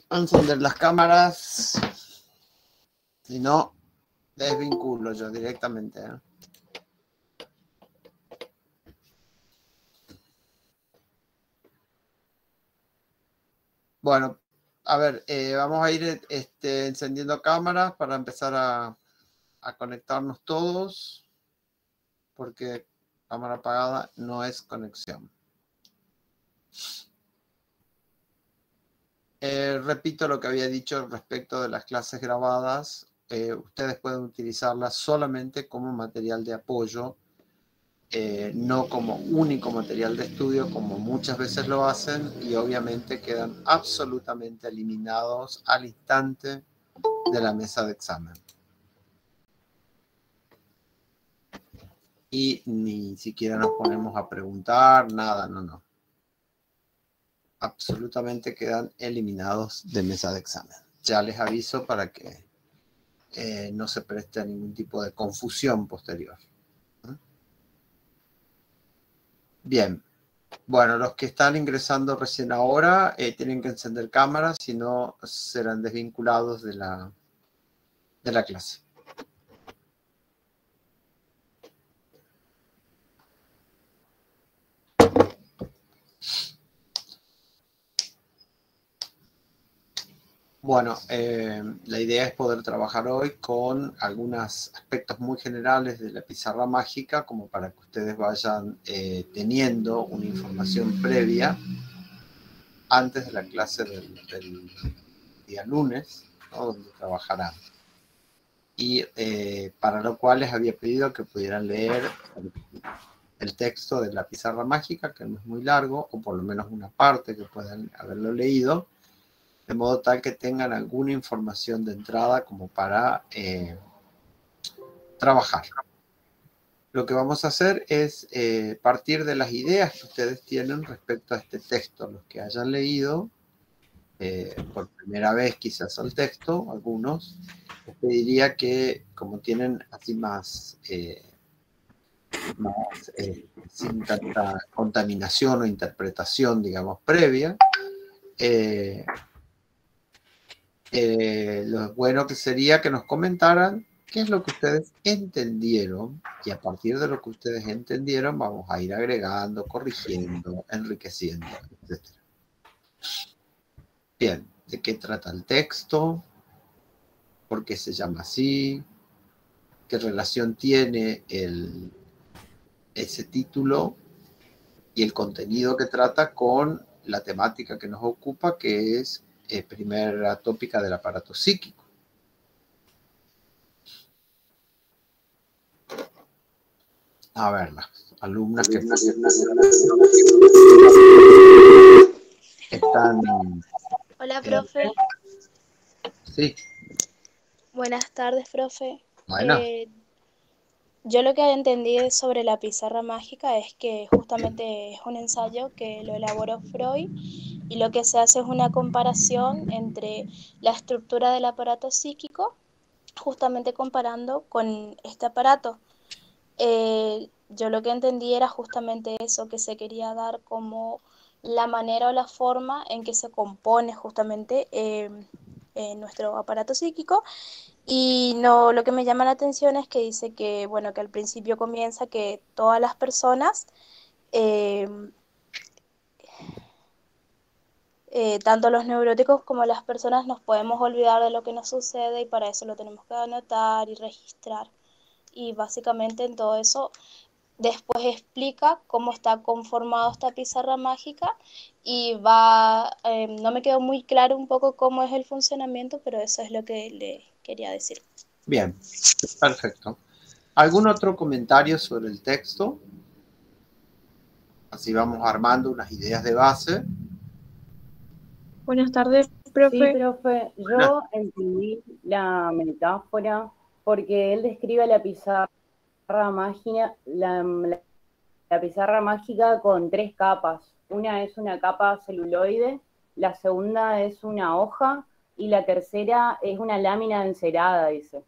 encender las cámaras. Si no, desvinculo yo directamente, ¿eh? Bueno, a ver, vamos a ir encendiendo cámaras para empezar a conectarnos todos, porque cámara apagada no es conexión. Repito lo que había dicho respecto de las clases grabadas. Ustedes pueden utilizarlas solamente como material de apoyo, no como único material de estudio, como muchas veces lo hacen, y obviamente quedan absolutamente eliminados al instante de la mesa de examen. Y ni siquiera nos ponemos a preguntar, nada, no. Absolutamente quedan eliminados de mesa de examen. Ya les aviso para que no se preste a ningún tipo de confusión posterior. Bien. Bueno, los que están ingresando recién ahora tienen que encender cámaras, si no serán desvinculados de la clase. Bueno, la idea es poder trabajar hoy con algunos aspectos muy generales de la pizarra mágica, como para que ustedes vayan teniendo una información previa antes de la clase del día lunes, ¿no? Donde trabajarán. Y para lo cual les había pedido que pudieran leer el texto de la pizarra mágica, que no es muy largo, o por lo menos una parte que puedan haberlo leído, de modo tal que tengan alguna información de entrada como para trabajar. Lo que vamos a hacer es partir de las ideas que ustedes tienen respecto a este texto. Los que hayan leído por primera vez quizás el texto, algunos, les pediría que, como tienen así más sin tanta contaminación o interpretación, digamos, previa, lo bueno que sería que nos comentaran qué es lo que ustedes entendieron, y a partir de lo que ustedes entendieron vamos a ir agregando, corrigiendo, enriqueciendo, etc. Bien, ¿de qué trata el texto? ¿Por qué se llama así? ¿Qué relación tiene ese título y el contenido que trata con la temática que nos ocupa, que es primera tópica del aparato psíquico? A ver, las alumnas que están... Hola, profe. Sí. Buenas tardes, profe. Bueno. Yo lo que entendí sobre la pizarra mágica es que justamente es un ensayo que lo elaboró Freud, y lo que se hace es una comparación entre la estructura del aparato psíquico, justamente comparando con este aparato. Yo lo que entendí era justamente eso, que se quería dar como la manera o la forma en que se compone justamente nuestro aparato psíquico. Y no, lo que me llama la atención es que dice que, bueno, que al principio comienza que todas las personas, eh, tanto los neuróticos como las personas, nos podemos olvidar de lo que nos sucede, y para eso lo tenemos que anotar y registrar. Y básicamente en todo eso después explica cómo está conformado esta pizarra mágica, y no me quedó muy claro un poco cómo es el funcionamiento, pero eso es lo que le quería decir. Bien, perfecto. ¿Algún otro comentario sobre el texto? Así vamos armando unas ideas de base. Buenas tardes, profe. Sí, profe, yo entendí la metáfora porque él describe la pizarra mágica, la pizarra mágica con 3 capas. Una es una capa celuloide, la segunda es una hoja y la tercera es una lámina encerada, dice.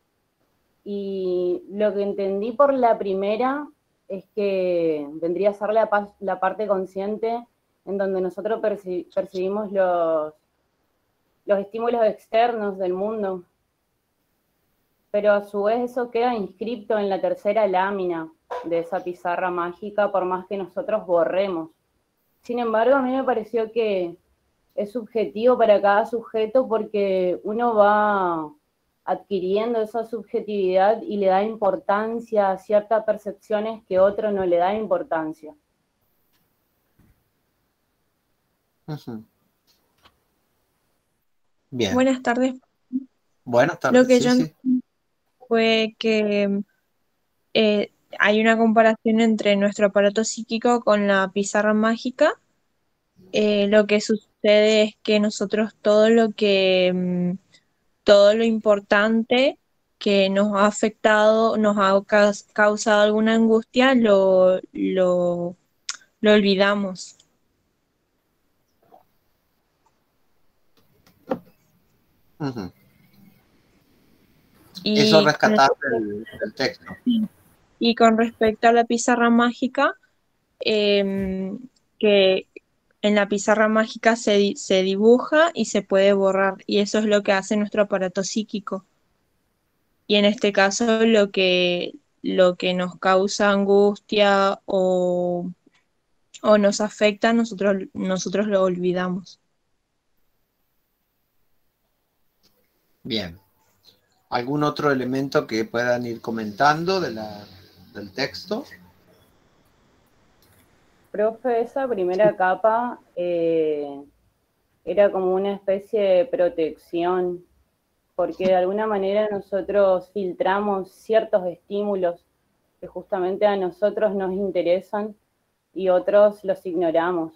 Y lo que entendí por la primera es que vendría a ser la parte consciente, en donde nosotros percibimos los estímulos externos del mundo. Pero a su vez eso queda inscripto en la tercera lámina de esa pizarra mágica, por más que nosotros borremos. Sin embargo, a mí me pareció que es subjetivo para cada sujeto porque uno va adquiriendo esa subjetividad y le da importancia a ciertas percepciones que otro no le da importancia. Bien. Buenas tardes. Buenas tardes. Lo que Sí, yo sí. fue que hay una comparación entre nuestro aparato psíquico con la pizarra mágica. Lo que sucede es que nosotros todo lo importante que nos ha afectado, nos ha causado alguna angustia, lo olvidamos. Ujú. Eso Y rescataste del texto. y con respecto a la pizarra mágica, que en la pizarra mágica se dibuja y se puede borrar, y eso es lo que hace nuestro aparato psíquico. Y en este caso lo que nos causa angustia o nos afecta, nosotros lo olvidamos. Bien. ¿Algún otro elemento que puedan ir comentando del texto? Profe, esa primera capa era como una especie de protección, porque de alguna manera nosotros filtramos ciertos estímulos que justamente a nosotros nos interesan y otros los ignoramos.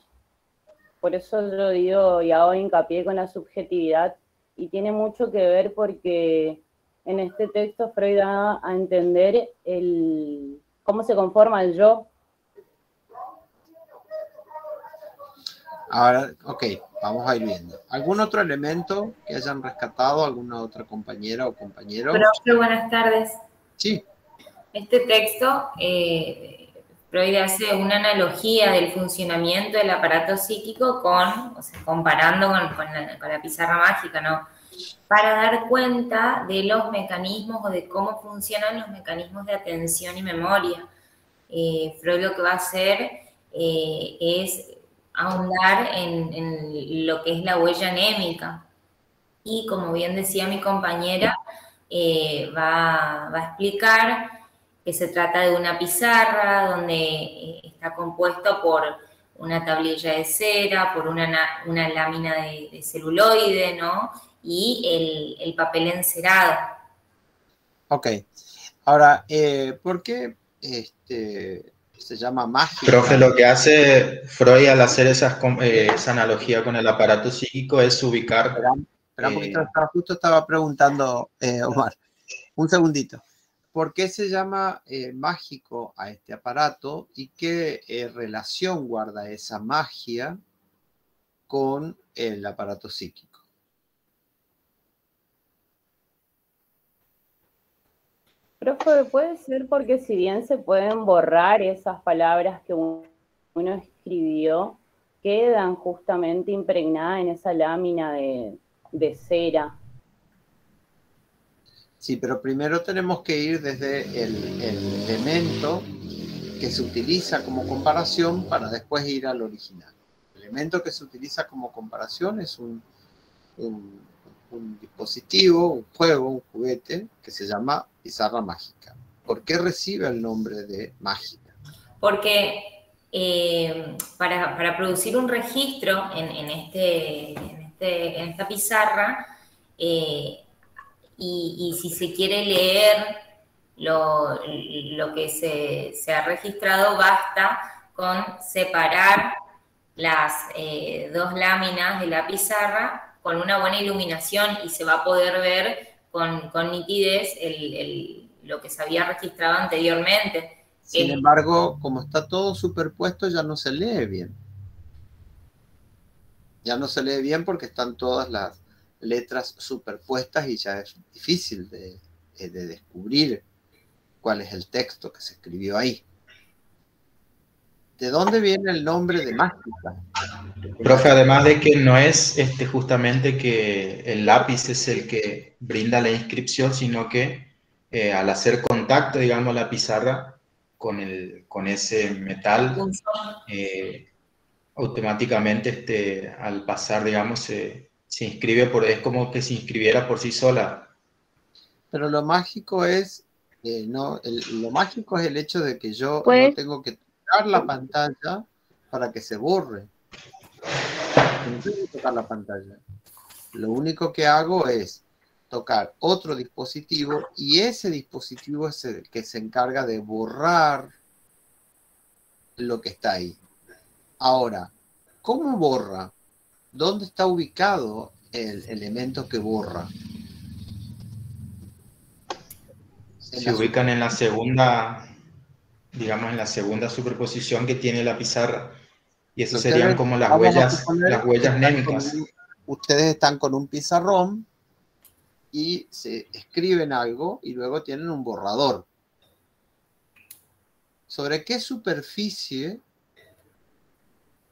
Por eso yo digo y hago hincapié con la subjetividad, y tiene mucho que ver porque en este texto Freud da a entender cómo se conforma el yo. Ahora, ok, vamos a ir viendo. ¿Algún otro elemento que hayan rescatado? ¿Alguna otra compañera o compañero? Profe, buenas tardes. Sí. Este texto, Freud hace una analogía del funcionamiento del aparato psíquico comparando con la pizarra mágica, ¿no? Para dar cuenta de los mecanismos o de cómo funcionan los mecanismos de atención y memoria. Freud lo que va a hacer es ahondar en lo que es la huella anémica. Y como bien decía mi compañera, va a explicar que se trata de una pizarra donde está compuesto por una tablilla de cera, por una lámina de celuloide, ¿no? Y el papel encerado. Ok. Ahora, ¿por qué se llama mágica? Profe, lo que hace Freud al hacer esa analogía con el aparato psíquico es ubicar... Espera un poquito, justo estaba preguntando, Omar, un segundito. ¿Por qué se llama mágico a este aparato y qué relación guarda esa magia con el aparato psíquico? Profe, puede ser porque si bien se pueden borrar esas palabras que uno escribió, quedan justamente impregnadas en esa lámina de cera. Sí, pero primero tenemos que ir desde el elemento que se utiliza como comparación para después ir al original. El elemento que se utiliza como comparación es un dispositivo, un juego, un juguete que se llama pizarra mágica. ¿Por qué recibe el nombre de mágica? Porque para producir un registro en esta pizarra, y si se quiere leer lo que se ha registrado, basta con separar las dos láminas de la pizarra con una buena iluminación y se va a poder ver con nitidez lo que se había registrado anteriormente. Sin embargo, como está todo superpuesto, ya no se lee bien. Ya no se lee bien porque están todas las letras superpuestas y ya es difícil de descubrir cuál es el texto que se escribió ahí. ¿De dónde viene el nombre de mágica? Profe, además de que no es justamente que el lápiz es el que brinda la inscripción, sino que al hacer contacto, digamos, la pizarra con ese metal, automáticamente al pasar, digamos, se inscribe, es como que se inscribiera por sí sola. Pero lo mágico es, lo mágico es el hecho de que yo Pues, no tengo que tocar la pantalla para que se borre. No tengo que tocar la pantalla. Lo único que hago es tocar otro dispositivo y ese dispositivo es el que se encarga de borrar lo que está ahí. Ahora, ¿cómo borra? ¿Dónde está ubicado el elemento que borra? Se ubican en la segunda, digamos, en la segunda superposición que tiene la pizarra. Y eso serían como las huellas némicas. Ustedes están con un pizarrón y se escriben algo y luego tienen un borrador. ¿Sobre qué superficie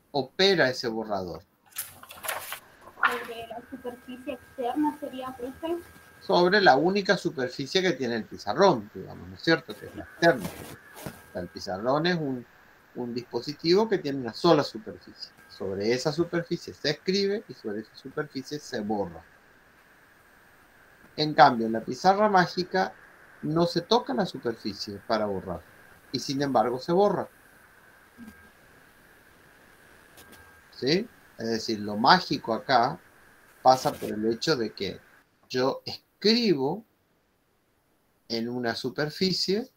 opera ese borrador? Sobre la superficie externa sería, profe. Sobre la única superficie que tiene el pizarrón, digamos, ¿no es cierto? Que es la externa. O sea, el pizarrón es un dispositivo que tiene una sola superficie. Sobre esa superficie se escribe y sobre esa superficie se borra. En cambio, en la pizarra mágica no se toca la superficie para borrar y sin embargo se borra. ¿Sí? Es decir, lo mágico acá pasa por el hecho de que yo escribo en una superficie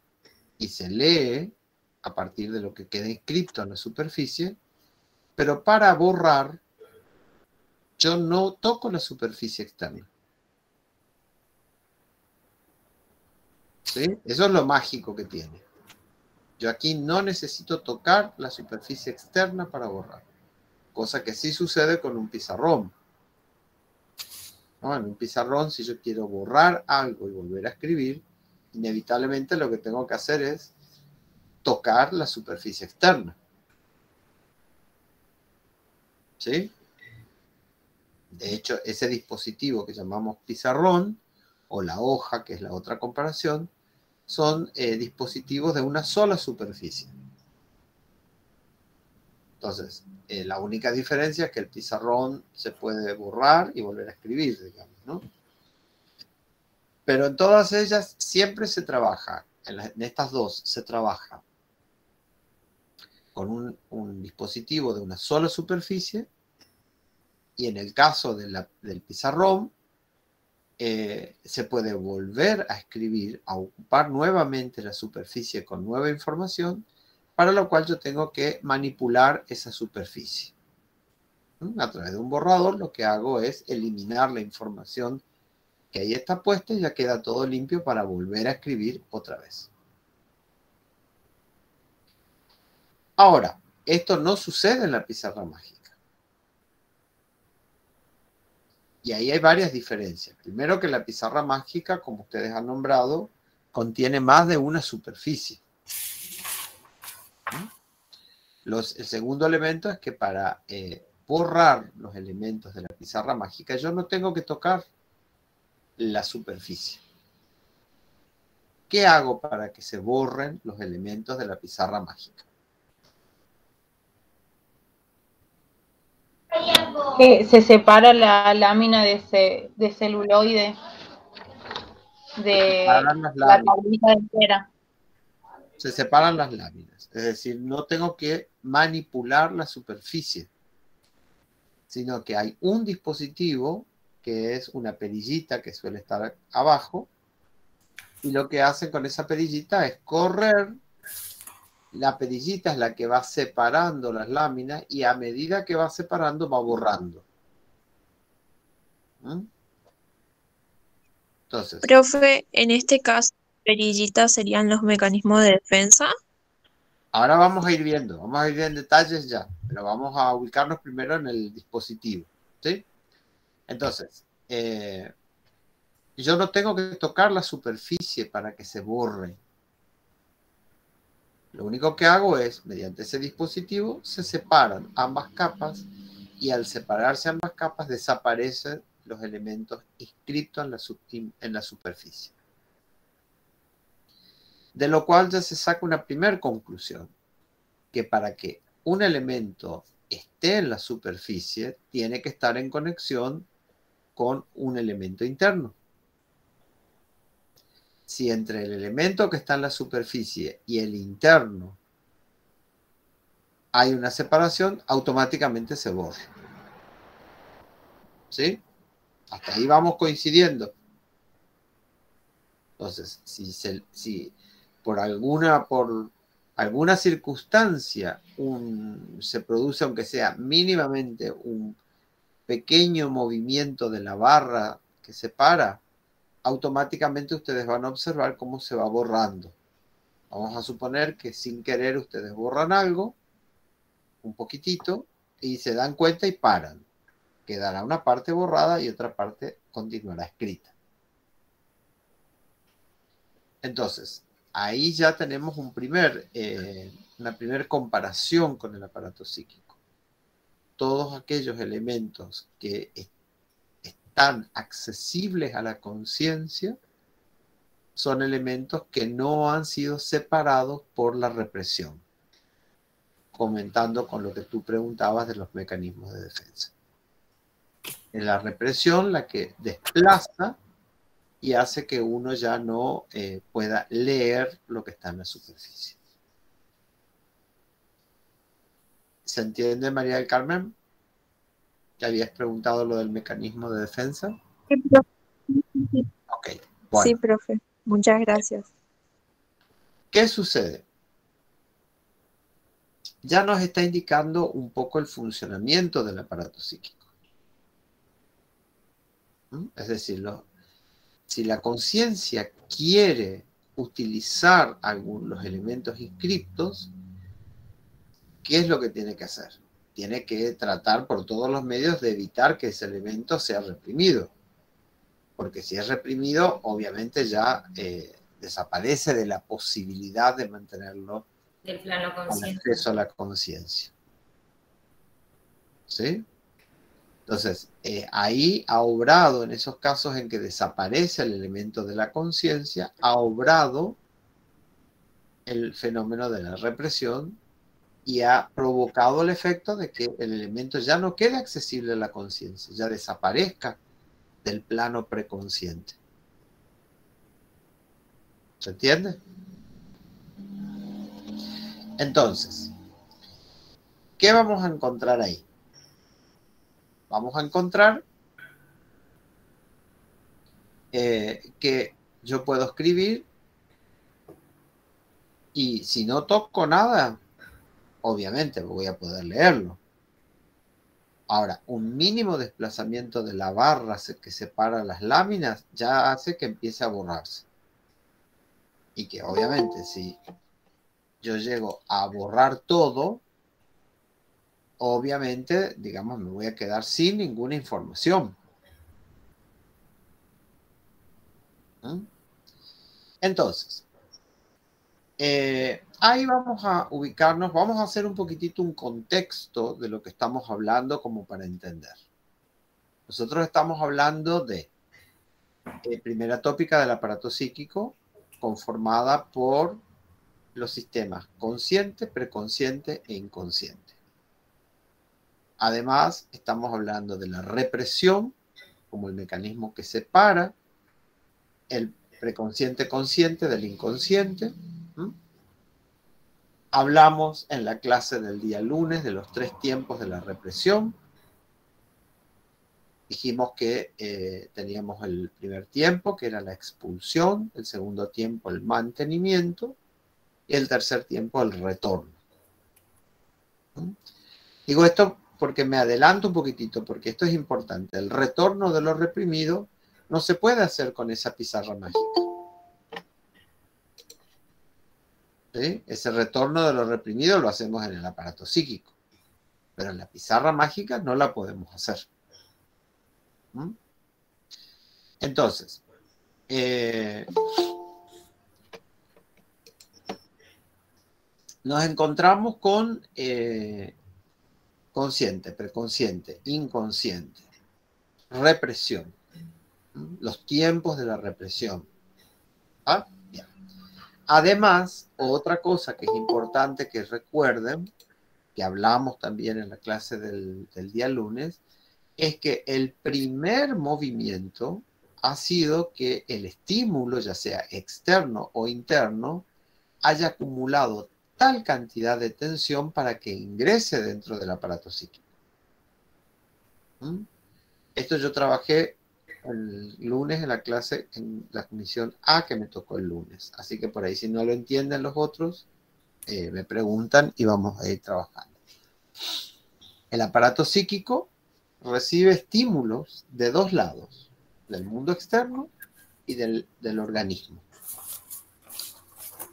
y se lee a partir de lo que queda inscrito en la superficie, pero para borrar yo no toco la superficie externa. ¿Sí? Eso es lo mágico que tiene. Yo aquí no necesito tocar la superficie externa para borrar, cosa que sí sucede con un pizarrón. ¿No? En un pizarrón, si yo quiero borrar algo y volver a escribir, inevitablemente lo que tengo que hacer es tocar la superficie externa. ¿Sí? De hecho, ese dispositivo que llamamos pizarrón, o la hoja, que es la otra comparación, son dispositivos de una sola superficie. Entonces, la única diferencia es que el pizarrón se puede borrar y volver a escribir, digamos, ¿no? Pero en todas ellas siempre se trabaja, en estas dos se trabaja con un dispositivo de una sola superficie, y en el caso del pizarrón, se puede volver a escribir, a ocupar nuevamente la superficie con nueva información, para lo cual yo tengo que manipular esa superficie. A través de un borrador lo que hago es eliminar la información que ahí está puesta y ya queda todo limpio para volver a escribir otra vez. Ahora, esto no sucede en la pizarra mágica. Y ahí hay varias diferencias. Primero, que la pizarra mágica, como ustedes han nombrado, contiene más de una superficie. El segundo elemento es que para borrar los elementos de la pizarra mágica, yo no tengo que tocar la superficie. ¿Qué hago para que se borren los elementos de la pizarra mágica? Se separa la lámina de celuloide de la tablita entera. Se separan las láminas. Es decir, no tengo que manipular la superficie, sino que hay un dispositivo que es una perillita que suele estar abajo, y lo que hacen con esa perillita es correr. La perillita es la que va separando las láminas y a medida que va separando va borrando. Entonces, Profe, en este caso, perillitas serían los mecanismos de defensa. ahora vamos a ir viendo en detalles ya, pero vamos a ubicarnos primero en el dispositivo, ¿sí? Entonces, yo no tengo que tocar la superficie para que se borre. Lo único que hago es, mediante ese dispositivo, se separan ambas capas y al separarse ambas capas desaparecen los elementos inscritos en la superficie. De lo cual ya se saca una primera conclusión, que para que un elemento esté en la superficie, tiene que estar en conexión con un elemento interno. Si entre el elemento que está en la superficie y el interno hay una separación, automáticamente se borra. ¿Sí? Hasta ahí vamos coincidiendo. Entonces, si por alguna circunstancia se produce, aunque sea mínimamente, un pequeño movimiento de la barra que separa, automáticamente ustedes van a observar cómo se va borrando. Vamos a suponer que sin querer ustedes borran algo, un poquitito, y se dan cuenta y paran. Quedará una parte borrada y otra parte continuará escrita. Entonces, ahí ya tenemos una primera comparación con el aparato psíquico. Todos aquellos elementos que están accesibles a la conciencia son elementos que no han sido separados por la represión. Comentando con lo que tú preguntabas de los mecanismos de defensa. Es la represión la que desplaza y hace que uno ya no pueda leer lo que está en la superficie. ¿Se entiende, María del Carmen? ¿Te habías preguntado lo del mecanismo de defensa? Sí, profe. Ok, bueno. Sí, profe. Muchas gracias. ¿Qué sucede? Ya nos está indicando un poco el funcionamiento del aparato psíquico. Es decir, si la conciencia quiere utilizar los elementos inscriptos, ¿qué es lo que tiene que hacer? Tiene que tratar por todos los medios de evitar que ese elemento sea reprimido. Porque si es reprimido, obviamente ya desaparece de la posibilidad de mantenerlo del plano con consciente. acceso a la conciencia. ¿Sí? Entonces, ahí ha obrado, en esos casos en que desaparece el elemento de la conciencia, ha obrado el fenómeno de la represión y ha provocado el efecto de que el elemento ya no quede accesible a la conciencia, ya desaparezca del plano preconsciente. ¿Se entiende? Entonces, ¿qué vamos a encontrar ahí? Vamos a encontrar que yo puedo escribir y si no toco nada, obviamente voy a poder leerlo. Ahora, un mínimo desplazamiento de la barra que separa las láminas ya hace que empiece a borrarse. Y que obviamente si yo llego a borrar todo, obviamente, digamos, me voy a quedar sin ninguna información. Entonces, ahí vamos a ubicarnos, vamos a hacer un poquitito un contexto de lo que estamos hablando como para entender. Nosotros estamos hablando de primera tópica del aparato psíquico conformada por los sistemas consciente, preconsciente e inconsciente. Además, estamos hablando de la represión como el mecanismo que separa el preconsciente consciente del inconsciente. Hablamos en la clase del día lunes de los 3 tiempos de la represión. Dijimos que teníamos el primer tiempo, que era la expulsión, el segundo tiempo, el mantenimiento, y el tercer tiempo, el retorno. Digo esto porque me adelanto un poquitito, porque esto es importante. El retorno de lo reprimido no se puede hacer con esa pizarra mágica. ¿Sí? Ese retorno de lo reprimido lo hacemos en el aparato psíquico, pero en la pizarra mágica no la podemos hacer. Entonces, nos encontramos con consciente, preconsciente, inconsciente, represión, los tiempos de la represión. ¿Ah? Bien. Además, otra cosa que es importante que recuerden, que hablamos también en la clase del día lunes, es que el primer movimiento ha sido que el estímulo, ya sea externo o interno, haya acumulado tal cantidad de tensión para que ingrese dentro del aparato psíquico. Esto yo trabajé el lunes en la clase, en la comisión A que me tocó el lunes. Así que por ahí, si no lo entienden los otros, me preguntan y vamos a ir trabajando. El aparato psíquico recibe estímulos de dos lados, del mundo externo y del organismo.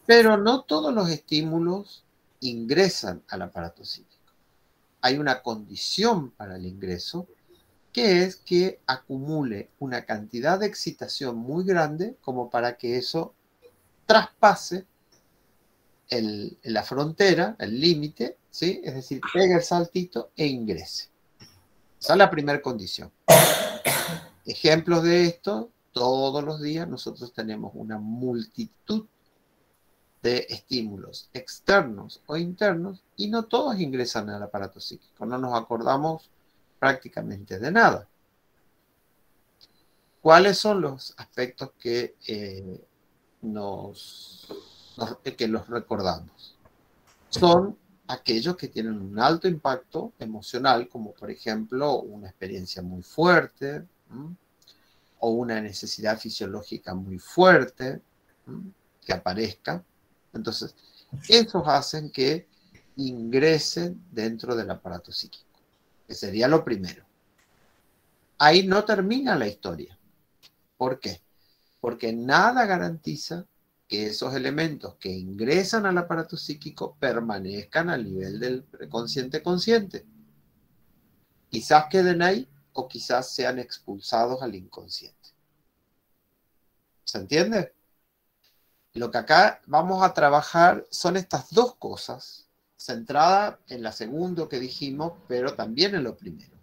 Pero no todos los estímulos ingresan al aparato psíquico. Hay una condición para el ingreso, que es que acumule una cantidad de excitación muy grande como para que eso traspase la frontera, el límite, ¿sí? Es decir, pegue el saltito e ingrese. Esa es la primera condición. Ejemplos de esto, todos los días nosotros tenemos una multitud de estímulos externos o internos y no todos ingresan al aparato psíquico. No nos acordamos prácticamente de nada. ¿Cuáles son los aspectos que los recordamos? Son aquellos que tienen un alto impacto emocional, como por ejemplo una experiencia muy fuerte, o una necesidad fisiológica muy fuerte que aparezca. Entonces, esos hacen que ingresen dentro del aparato psíquico, que sería lo primero. Ahí no termina la historia. ¿Por qué? Porque nada garantiza que esos elementos que ingresan al aparato psíquico permanezcan al nivel del preconsciente consciente. Quizás queden ahí o quizás sean expulsados al inconsciente. ¿Se entiende? Lo que acá vamos a trabajar son estas dos cosas, centradas en la segunda que dijimos, pero también en lo primero.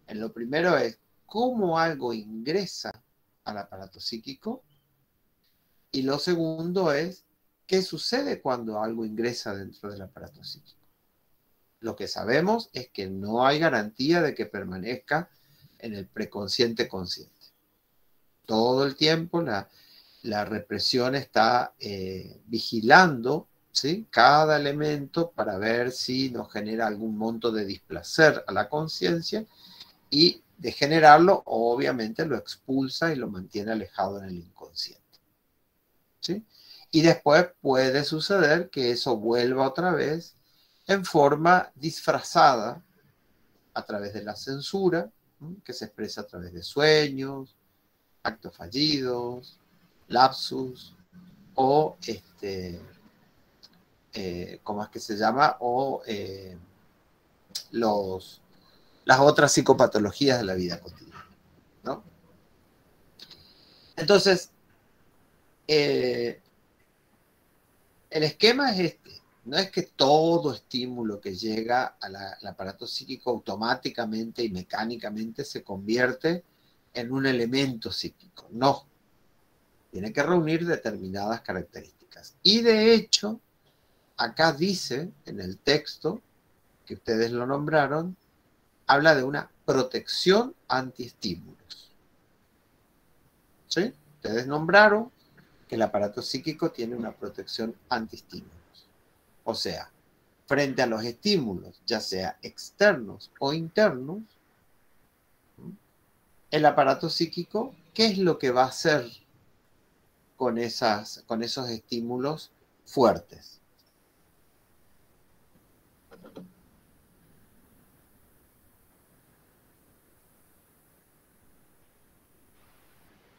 En lo primero es cómo algo ingresa al aparato psíquico, y lo segundo es qué sucede cuando algo ingresa dentro del aparato psíquico. Lo que sabemos es que no hay garantía de que permanezca en el preconsciente consciente. Todo el tiempo la represión está vigilando, ¿sí?, cada elemento para ver si nos genera algún monto de displacer a la conciencia, y de generarlo, obviamente lo expulsa y lo mantiene alejado en el inconsciente. ¿Sí? Y después puede suceder que eso vuelva otra vez en forma disfrazada a través de la censura, que se expresa a través de sueños, actos fallidos, lapsus, o ¿cómo es que se llama? O las otras psicopatologías de la vida cotidiana, ¿no? Entonces, el esquema es este. No es que todo estímulo que llega al aparato psíquico automáticamente y mecánicamente se convierte en un elemento psíquico. No. Tiene que reunir determinadas características. Y de hecho, acá dice en el texto, que ustedes lo nombraron, habla de una protección antiestímulos. ¿Sí? Ustedes nombraron que el aparato psíquico tiene una protección antiestímulos. O sea, frente a los estímulos, ya sea externos o internos, el aparato psíquico, ¿qué es lo que va a hacer con esos estímulos fuertes?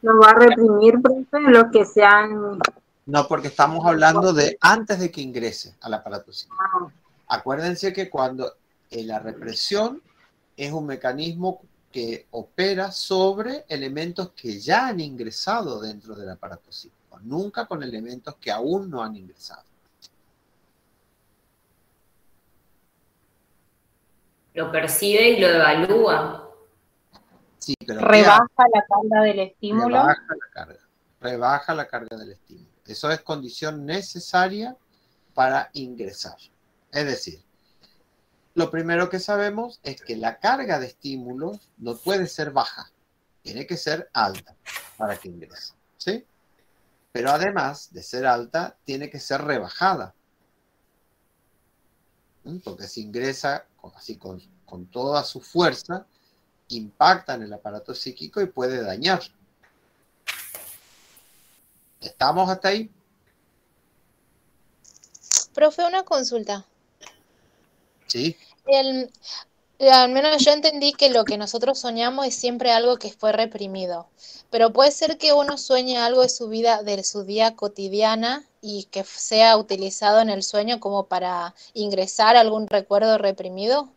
Nos va a reprimir, profe, los que sean... No, porque estamos hablando de antes de que ingrese al aparato psíquico. Acuérdense que cuando la represión es un mecanismo que opera sobre elementos que ya han ingresado dentro del aparato psíquico, nunca con elementos que aún no han ingresado. lo percibe y lo evalúa. Sí, pero Rebaja la carga del estímulo. Rebaja la carga del estímulo. Eso es condición necesaria para ingresar. Es decir, lo primero que sabemos es que la carga de estímulos no puede ser baja, tiene que ser alta para que ingrese, ¿sí? Pero además de ser alta, tiene que ser rebajada. Porque si ingresa así con toda su fuerza, impacta en el aparato psíquico y puede dañar. ¿Estamos hasta ahí? Profe, una consulta. Sí. Al menos yo entendí que lo que nosotros soñamos es siempre algo que fue reprimido, pero puede ser que uno sueñe algo de su vida, de su día cotidiana y que sea utilizado en el sueño como para ingresar algún recuerdo reprimido.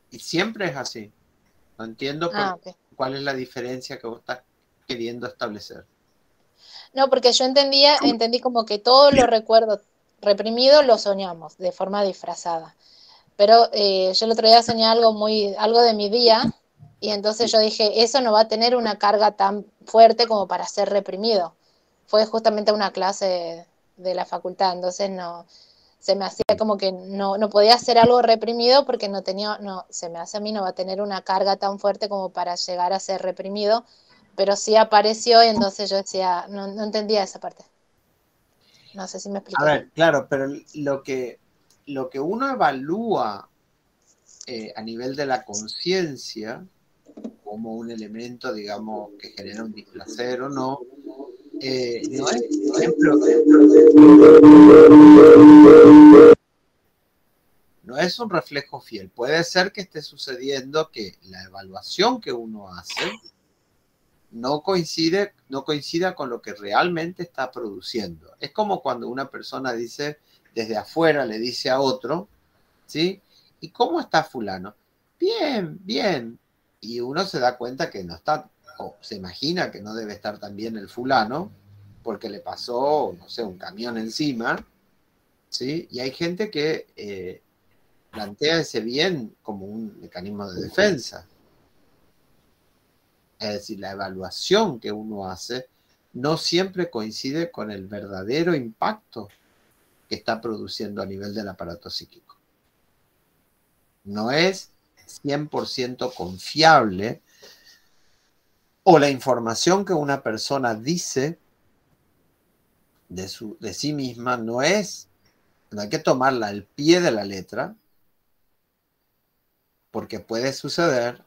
Y siempre es así. No entiendo Ok. cuál es la diferencia que vos estás queriendo establecer. No, porque yo entendí como que todos los recuerdos reprimidos los soñamos de forma disfrazada. Pero yo el otro día soñé algo de mi día y entonces yo dije, eso no va a tener una carga tan fuerte como para ser reprimido. Fue justamente una clase de la facultad, entonces no, se me hacía como que no podía ser algo reprimido porque se me hace a mí no va a tener una carga tan fuerte como para llegar a ser reprimido, pero sí apareció y entonces yo decía, no entendía esa parte. No sé si me expliqué. A ver, claro, pero lo que uno evalúa a nivel de la conciencia como un elemento, digamos, que genera un displacer o no, no es, por ejemplo, no es un reflejo fiel. Puede ser que esté sucediendo que la evaluación que uno hace no coincida con lo que realmente está produciendo. Es como cuando una persona dice, desde afuera le dice a otro, ¿sí? ¿Y cómo está fulano? Bien, bien. Y uno se da cuenta que no está, o se imagina que no debe estar tan bien el fulano, porque le pasó, no sé, un camión encima, ¿sí? Y hay gente que plantea ese bien como un mecanismo de defensa. Es decir, la evaluación que uno hace no siempre coincide con el verdadero impacto que está produciendo a nivel del aparato psíquico. No es 100% confiable, o la información que una persona dice de sí misma no hay que tomarla al pie de la letra, porque puede suceder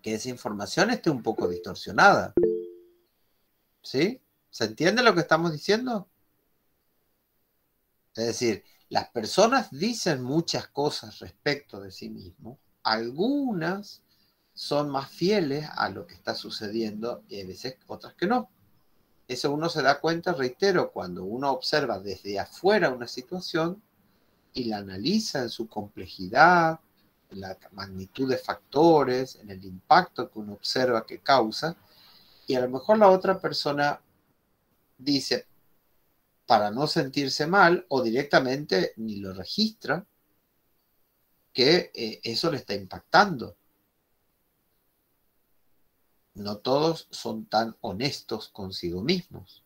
que esa información esté un poco distorsionada. ¿Sí? ¿Se entiende lo que estamos diciendo? Es decir, las personas dicen muchas cosas respecto de sí mismos, algunas son más fieles a lo que está sucediendo y hay veces otras que no. Eso uno se da cuenta, reitero, cuando uno observa desde afuera una situación y la analiza en su complejidad, en la magnitud de factores, en el impacto que uno observa que causa, y a lo mejor la otra persona dice, para no sentirse mal, o directamente ni lo registra, que eso le está impactando. No todos son tan honestos consigo mismos.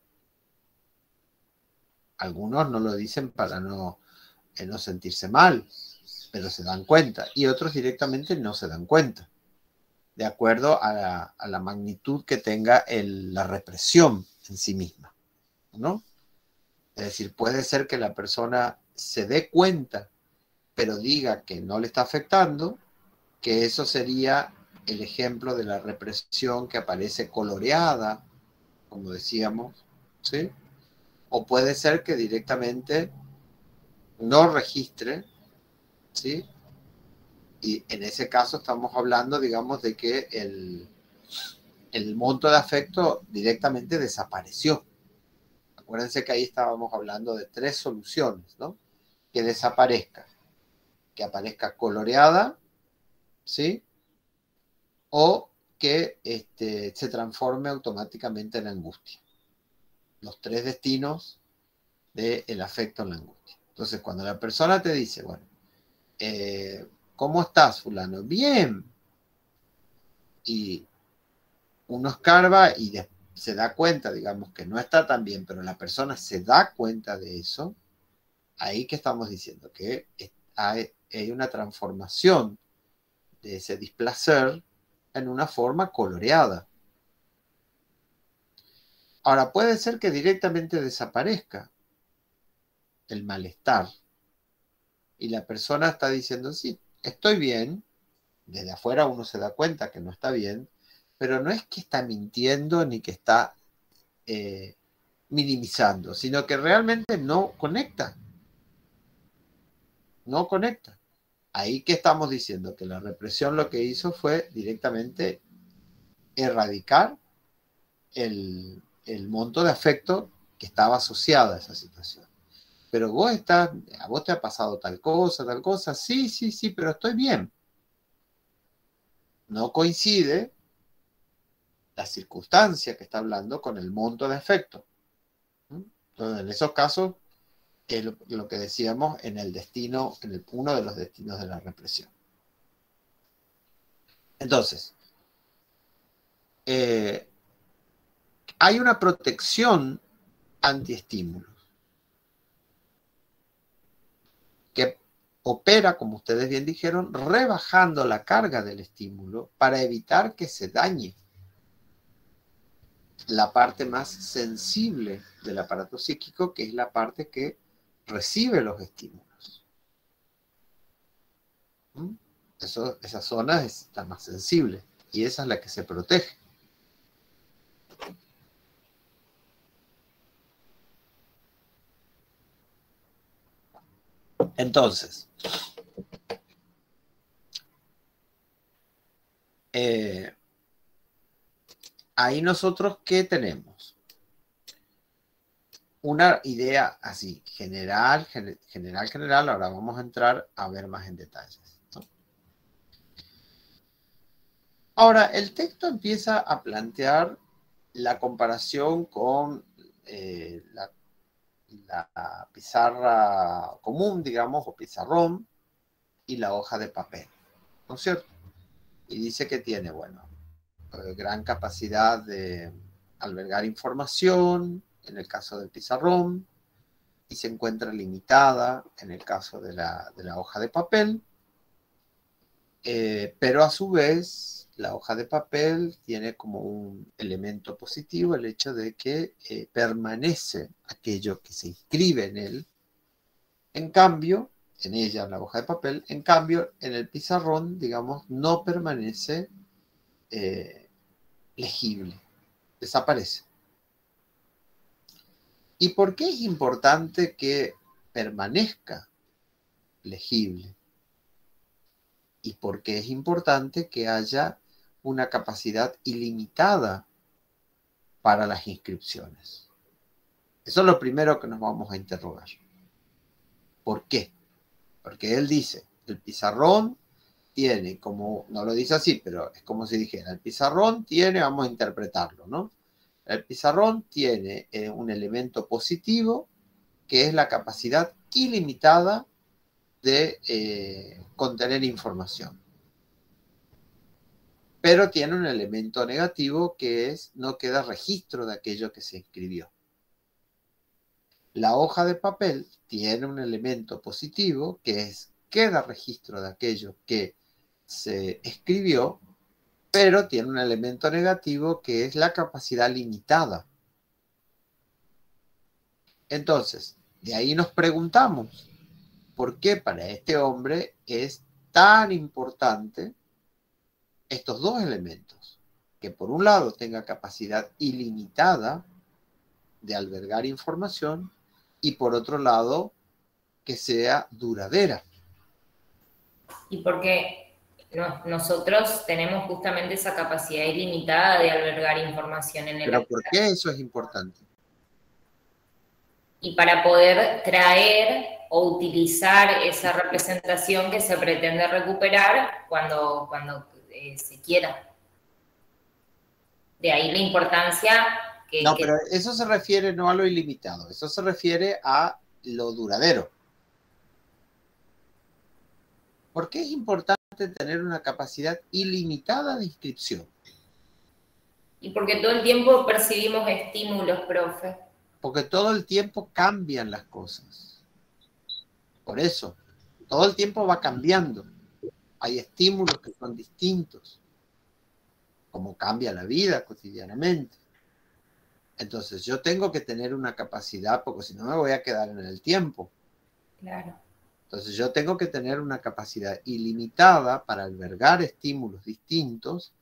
Algunos no lo dicen para no sentirse mal, pero se dan cuenta. Y otros directamente no se dan cuenta, de acuerdo a la magnitud que tenga la represión en sí misma, ¿no? Es decir, puede ser que la persona se dé cuenta, pero diga que no le está afectando, que eso sería el ejemplo de la represión que aparece coloreada, como decíamos, ¿sí? O puede ser que directamente no registre, ¿sí? Y en ese caso estamos hablando, digamos, de que el monto de afecto directamente desapareció. Acuérdense que ahí estábamos hablando de 3 soluciones, ¿no? Que desaparezca, que aparezca coloreada, ¿sí? O que se transforme automáticamente en angustia. Los 3 destinos del afecto en la angustia. Entonces, cuando la persona te dice, bueno, ¿cómo estás, fulano? Bien. Y uno escarba y se da cuenta, digamos, que no está tan bien, pero la persona se da cuenta de eso. Ahí que estamos diciendo que hay una transformación de ese displacer en una forma coloreada. Ahora, puede ser que directamente desaparezca el malestar y la persona está diciendo, sí, estoy bien. Desde afuera uno se da cuenta que no está bien, pero no es que está mintiendo ni que está minimizando, sino que realmente no conecta. No conecta. Ahí que estamos diciendo que la represión lo que hizo fue directamente erradicar el monto de afecto que estaba asociado a esa situación. Pero a vos te ha pasado tal cosa, sí, sí, sí, pero estoy bien. No coincide la circunstancia que está hablando con el monto de afecto. Entonces, en esos casos, es lo que decíamos en el destino, uno de los destinos de la represión. Entonces, hay una protección antiestímulos que opera, como ustedes bien dijeron, rebajando la carga del estímulo para evitar que se dañe la parte más sensible del aparato psíquico, que es la parte que recibe los estímulos. Esa zona es la más sensible y esa es la que se protege. Entonces, ahí nosotros, ¿qué tenemos? Una idea así, general, ahora vamos a entrar a ver más en detalles, ¿no? Ahora, el texto empieza a plantear la comparación con la pizarra común, digamos, o pizarrón, y la hoja de papel, ¿no es cierto? Y dice que tiene, bueno, gran capacidad de albergar información, en el caso del pizarrón, y se encuentra limitada en el caso de la hoja de papel, pero a su vez la hoja de papel tiene como un elemento positivo el hecho de que permanece aquello que se inscribe en él. En cambio, en ella, en la hoja de papel, en cambio, en el pizarrón, digamos, no permanece legible, desaparece. ¿Y por qué es importante que permanezca legible? ¿Y por qué es importante que haya una capacidad ilimitada para las inscripciones? Eso es lo primero que nos vamos a interrogar. ¿Por qué? Porque él dice, el pizarrón tiene, como, no lo dice así, pero es como si dijera, el pizarrón tiene, vamos a interpretarlo, ¿no? El pizarrón tiene un elemento positivo que es la capacidad ilimitada de contener información. Pero tiene un elemento negativo que es no queda registro de aquello que se escribió. La hoja de papel tiene un elemento positivo que es queda registro de aquello que se escribió, pero tiene un elemento negativo que es la capacidad limitada. Entonces, de ahí nos preguntamos, ¿por qué para este hombre es tan importante estos dos elementos? Que por un lado tenga capacidad ilimitada de albergar información y por otro lado que sea duradera. Y porque nosotros tenemos justamente esa capacidad ilimitada de albergar información en el ¿Pero por qué eso es importante? Y para poder traer o utilizar esa representación que se pretende recuperar cuando se quiera. De ahí la importancia que... No, pero eso se refiere no a lo ilimitado, eso se refiere a lo duradero. ¿Por qué es importante tener una capacidad ilimitada de inscripción? Y porque todo el tiempo percibimos estímulos, profe. Porque todo el tiempo cambian las cosas. Por eso, todo el tiempo va cambiando. Hay estímulos que son distintos, como cambia la vida cotidianamente. Entonces, yo tengo que tener una capacidad, porque si no me voy a quedar en el tiempo. Claro. Entonces, yo tengo que tener una capacidad ilimitada para albergar estímulos distintos.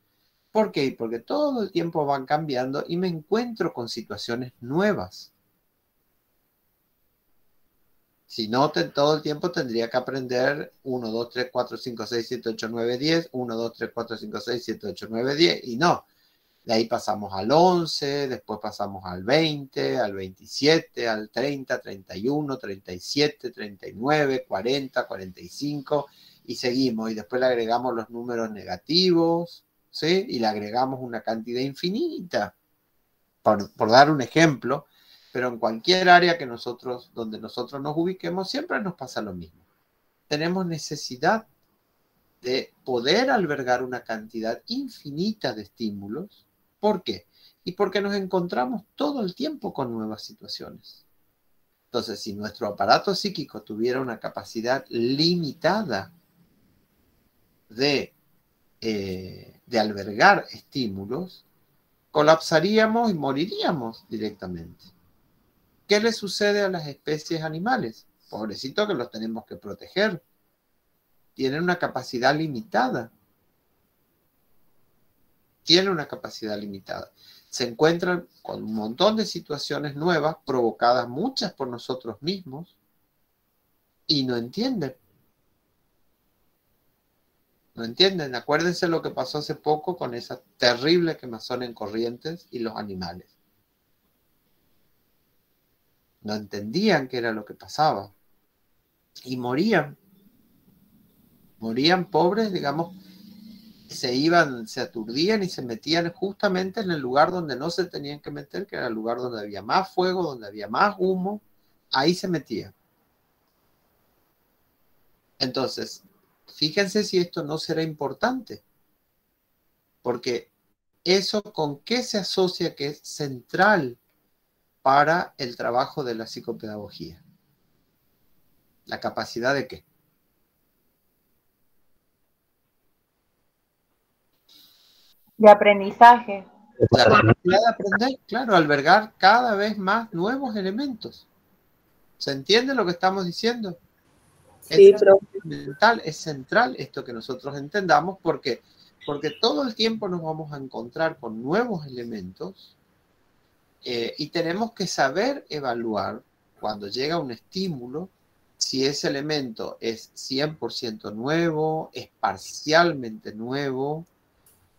¿Por qué? Porque todo el tiempo van cambiando y me encuentro con situaciones nuevas. Si no, todo el tiempo tendría que aprender 1, 2, 3, 4, 5, 6, 7, 8, 9, 10, 1, 2, 3, 4, 5, 6, 7, 8, 9, 10, y no. De ahí pasamos al 11, después pasamos al 20, al 27, al 30, 31, 37, 39, 40, 45, y seguimos. Y después le agregamos los números negativos, ¿sí? Y le agregamos una cantidad infinita, por dar un ejemplo. Pero en cualquier área donde nosotros nos ubiquemos, siempre nos pasa lo mismo. Tenemos necesidad de poder albergar una cantidad infinita de estímulos. ¿Por qué? Y porque nos encontramos todo el tiempo con nuevas situaciones. Entonces, si nuestro aparato psíquico tuviera una capacidad limitada de albergar estímulos, colapsaríamos y moriríamos directamente. ¿Qué le sucede a las especies animales? Pobrecito que los tenemos que proteger. Tienen una capacidad limitada. Tienen una capacidad limitada. Se encuentran con un montón de situaciones nuevas, provocadas muchas por nosotros mismos, y no entienden. No entienden. Acuérdense lo que pasó hace poco con esa terrible quemazón en Corrientes y los animales. No entendían qué era lo que pasaba. Y morían. Morían pobres, digamos, se aturdían y se metían justamente en el lugar donde no se tenían que meter, que era el lugar donde había más fuego, donde había más humo. Ahí se metían. Entonces, fíjense si esto no será importante. Porque eso con qué se asocia que es central para el trabajo de la psicopedagogía. ¿La capacidad de qué? De aprendizaje. La capacidad de aprender, claro, albergar cada vez más nuevos elementos. ¿Se entiende lo que estamos diciendo? Sí, Es fundamental, es central esto que nosotros entendamos, porque todo el tiempo nos vamos a encontrar con nuevos elementos. Y tenemos que saber evaluar cuando llega un estímulo si ese elemento es 100% nuevo, es parcialmente nuevo,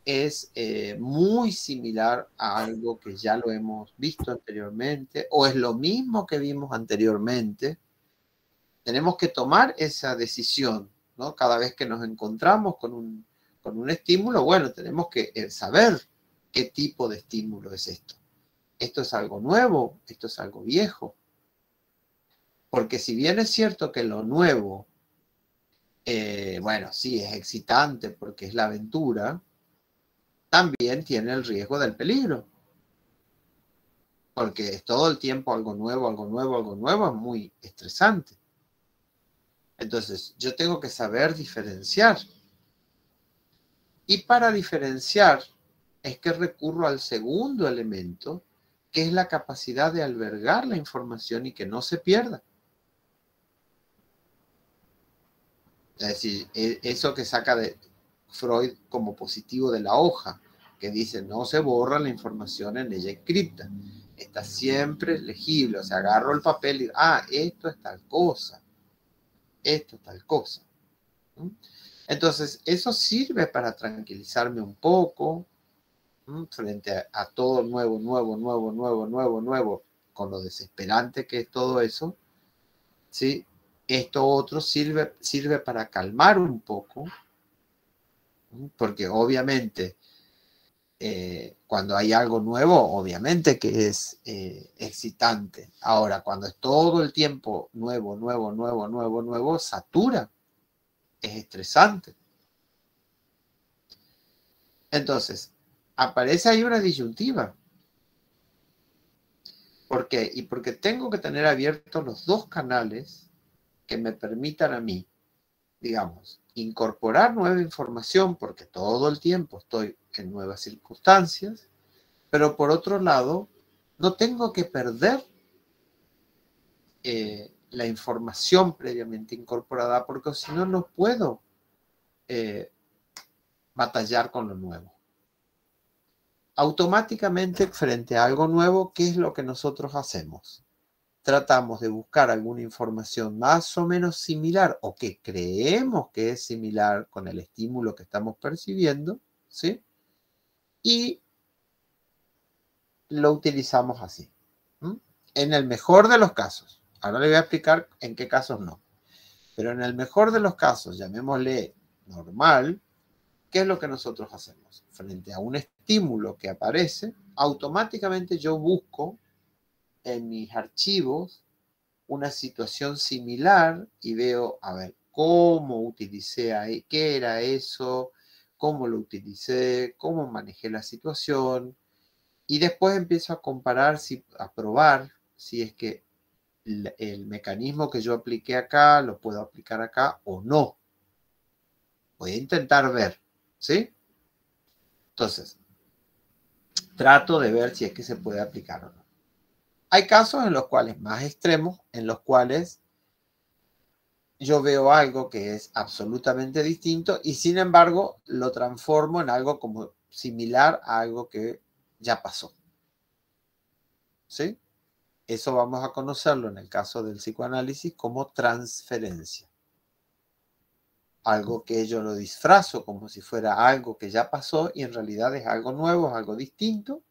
es muy similar a algo que ya lo hemos visto anteriormente o es lo mismo que vimos anteriormente. Tenemos que tomar esa decisión, ¿no? Cada vez que nos encontramos con un estímulo, bueno, tenemos que saber qué tipo de estímulo es esto. ¿Esto es algo nuevo? ¿Esto es algo viejo? Porque si bien es cierto que lo nuevo, bueno, sí, es excitante porque es la aventura, también tiene el riesgo del peligro. Porque es todo el tiempo algo nuevo, algo nuevo, algo nuevo, es muy estresante. Entonces, yo tengo que saber diferenciar. Y para diferenciar es que recurro al segundo elemento, que es la capacidad de albergar la información y que no se pierda. Es decir, eso que saca de Freud como positivo de la hoja, que dice no se borra la información en ella escrita, está siempre legible, o sea, agarro el papel y esto es tal cosa, esto es tal cosa. Entonces, eso sirve para tranquilizarme un poco, frente a todo nuevo, con lo desesperante que es todo eso, ¿sí? Esto otro sirve para calmar un poco, porque obviamente cuando hay algo nuevo, obviamente que es excitante. Ahora, cuando es todo el tiempo nuevo, satura. es estresante. Entonces, aparece ahí una disyuntiva. ¿Por qué? Y porque tengo que tener abiertos los dos canales que me permitan a mí, digamos, incorporar nueva información, porque todo el tiempo estoy en nuevas circunstancias, pero por otro lado, no tengo que perder la información previamente incorporada, porque si no, no puedo batallar con lo nuevo. Automáticamente, frente a algo nuevo, ¿qué es lo que nosotros hacemos? Tratamos de buscar alguna información más o menos similar o que creemos que es similar con el estímulo que estamos percibiendo, ¿sí? Y lo utilizamos así. En el mejor de los casos. Ahora le voy a explicar en qué casos no. Pero en el mejor de los casos, llamémosle normal, ¿qué es lo que nosotros hacemos? Frente a un estímulo que aparece, automáticamente yo busco en mis archivos una situación similar y veo, a ver, cómo utilicé ahí, qué era eso, cómo lo utilicé, cómo manejé la situación, y después empiezo a comparar, a probar si es que el mecanismo que yo apliqué acá lo puedo aplicar acá o no. Voy a intentar ver, ¿sí? Entonces, trato de ver si es que se puede aplicar o no. Hay casos en los cuales, más extremos, en los cuales yo veo algo que es absolutamente distinto y sin embargo lo transformo en algo como similar a algo que ya pasó. ¿Sí? Eso vamos a conocerlo en el caso del psicoanálisis como transferencia. Algo que yo lo disfrazo como si fuera algo que ya pasó y en realidad es algo nuevo, es algo distinto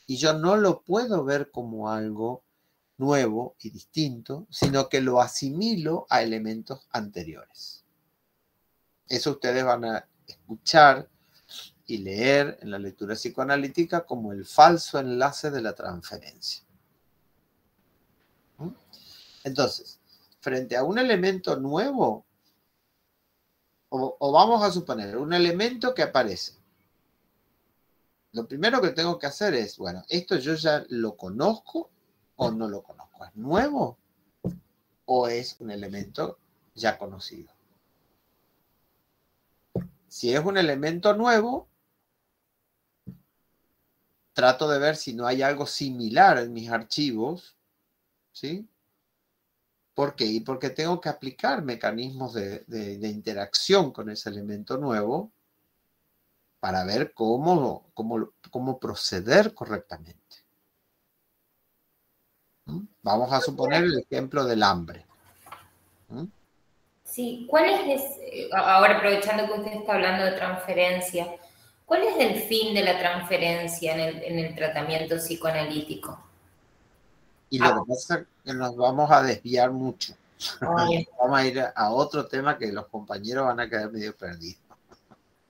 y yo no lo puedo ver como algo nuevo y distinto, sino que lo asimilo a elementos anteriores. Eso ustedes van a escuchar y leer en la lectura psicoanalítica como el falso enlace de la transferencia. Entonces, frente a un elemento nuevo, o vamos a suponer un elemento que aparece, lo primero que tengo que hacer es, bueno, ¿esto yo ya lo conozco o no lo conozco? ¿Es nuevo o es un elemento ya conocido? Si es un elemento nuevo, trato de ver si no hay algo similar en mis archivos, ¿sí? ¿Por qué? Y porque tengo que aplicar mecanismos de interacción con ese elemento nuevo para ver cómo proceder correctamente. Vamos a suponer el ejemplo del hambre. Sí, ¿cuál es, ahora aprovechando que usted está hablando de transferencia, cuál es el fin de la transferencia en el tratamiento psicoanalítico? Y lo que pasa es que nos vamos a desviar mucho. Vamos a ir a otro tema que los compañeros van a quedar medio perdidos.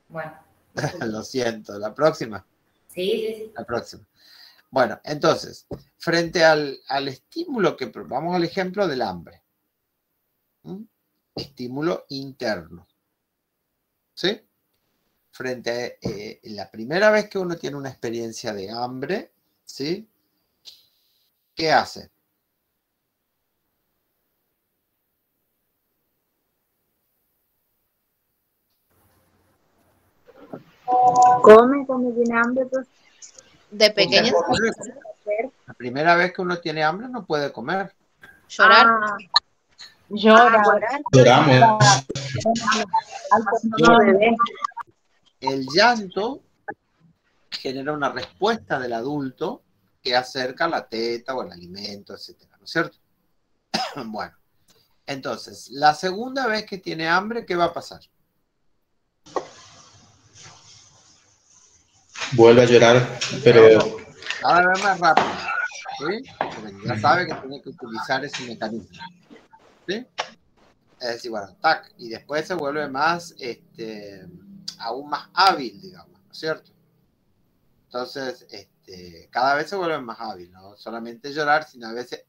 Bueno. Lo siento, ¿la próxima? Sí. La próxima. Bueno, entonces, frente al estímulo vamos al ejemplo del hambre. Estímulo interno. ¿Sí? Frente a la primera vez que uno tiene una experiencia de hambre, ¿sí? ¿Qué hace? Come cuando tiene hambre, pues. De pequeño. La primera vez que uno tiene hambre no puede comer. Llorar. Llorar. Lloramos. El llanto genera una respuesta del adulto que acerca la teta o el alimento, etcétera, ¿no es cierto? Bueno, entonces, la segunda vez que tiene hambre, ¿qué va a pasar? Vuelve a llorar, pero Cada vez más rápido, ¿sí? Porque ya sabe que tiene que utilizar ese mecanismo, ¿sí? Es decir, bueno, tac, y después se vuelve más, aún más hábil, digamos, ¿no es cierto? Entonces, cada vez se vuelve más hábil, no solamente llorar, sino a veces,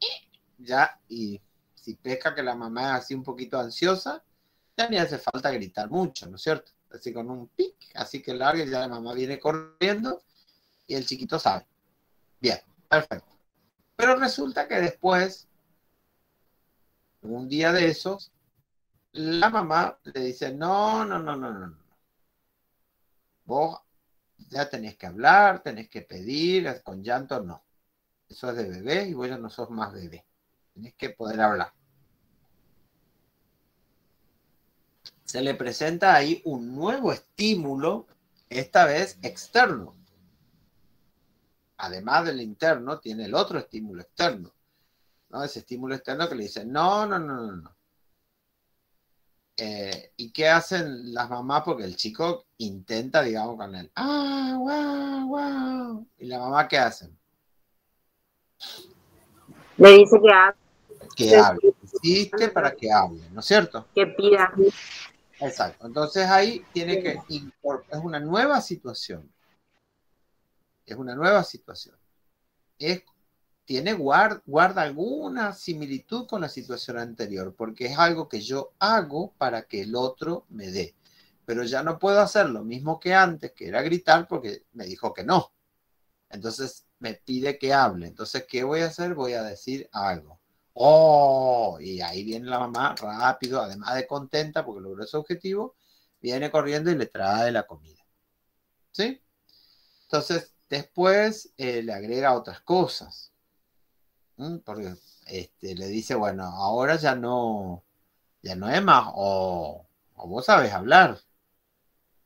ya, y si pesca que la mamá es así un poquito ansiosa, Ya ni hace falta gritar mucho, ¿no es cierto? Así con un pic, así que larga, ya la mamá viene corriendo y el chiquito sabe. Bien, perfecto. Pero resulta que después, un día de esos, la mamá le dice, no. Vos ya tenés que hablar, tenés que pedir, con llanto no. Eso es de bebé y vos ya no sos más bebé. Tenés que poder hablar. Se le presenta ahí un nuevo estímulo, esta vez externo. Además del interno, tiene el otro estímulo externo, ¿no? Ese estímulo externo que le dice, no. ¿Y qué hacen las mamás? Porque el chico intenta, digamos, con él. Wow. ¿Y la mamá qué hacen? Le dice que hable. Existe para que hable, ¿no es cierto? que pida. Exacto. Entonces ahí tiene que es una nueva situación. Es una nueva situación. Guarda alguna similitud con la situación anterior, porque es algo que yo hago para que el otro me dé. Pero ya no puedo hacer lo mismo que antes, que era gritar, porque me dijo que no. Entonces me pide que hable. Entonces, ¿qué voy a hacer? Voy a decir algo. ¡Oh! Y ahí viene la mamá rápido, además de contenta porque logró su objetivo, viene corriendo y le trae la comida. ¿Sí? Entonces, después le agrega otras cosas. Porque le dice, bueno, ahora ya no es más, o vos sabés hablar,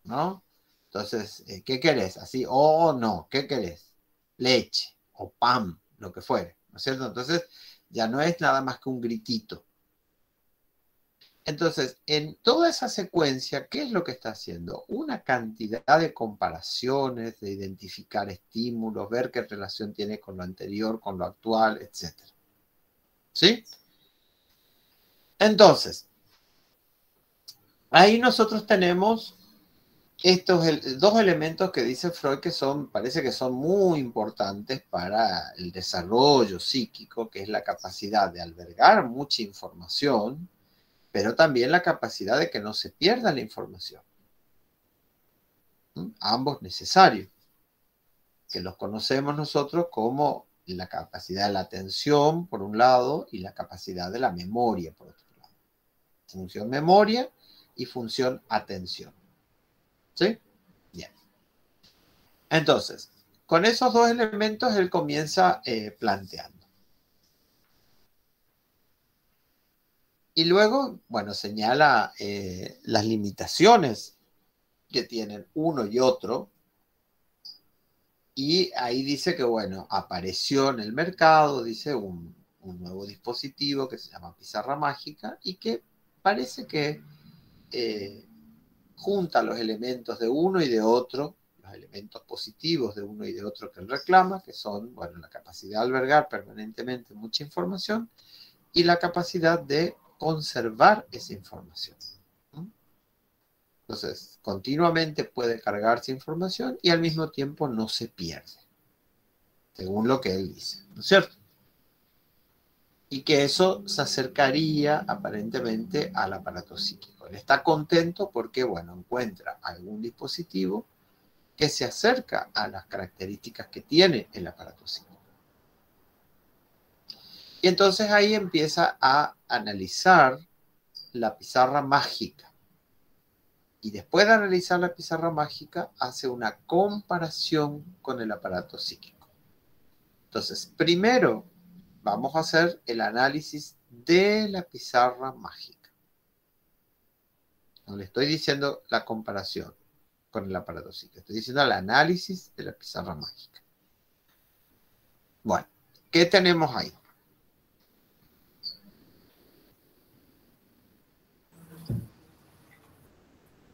¿no? Entonces, ¿qué querés? Así, no, ¿qué querés? Leche o pan, lo que fuere, ¿no es cierto? Entonces, ya no es nada más que un gritito. Entonces, en toda esa secuencia, ¿qué es lo que está haciendo? Una cantidad de comparaciones, de identificar estímulos, ver qué relación tiene con lo anterior, con lo actual, etc. ¿Sí? Entonces, ahí nosotros tenemos estos dos elementos que dice Freud que parece que son muy importantes para el desarrollo psíquico, que es la capacidad de albergar mucha información, pero también la capacidad de que no se pierda la información. Ambos necesarios, que los conocemos nosotros como la capacidad de la atención, por un lado, y la capacidad de la memoria, por otro lado. Función memoria y función atención. ¿Sí? Bien. Entonces, con esos dos elementos él comienza planteando. Y luego, bueno, señala las limitaciones que tienen uno y otro. Y ahí dice que, bueno, apareció en el mercado, dice, un nuevo dispositivo que se llama pizarra mágica y que parece que junta los elementos de uno y de otro, los elementos positivos de uno y de otro que él reclama, que son, bueno, la capacidad de albergar permanentemente mucha información y la capacidad de conservar esa información. Entonces, continuamente puede cargarse información y al mismo tiempo no se pierde, según lo que él dice, ¿no es cierto? Y que eso se acercaría aparentemente al aparato psíquico. Él está contento porque, bueno, encuentra algún dispositivo que se acerca a las características que tiene el aparato psíquico. Y entonces ahí empieza a analizar la pizarra mágica. Y después de analizar la pizarra mágica, hace una comparación con el aparato psíquico. Entonces, primero vamos a hacer el análisis de la pizarra mágica. No le estoy diciendo la comparación con el aparato psíquico, estoy diciendo el análisis de la pizarra mágica. Bueno, ¿qué tenemos ahí?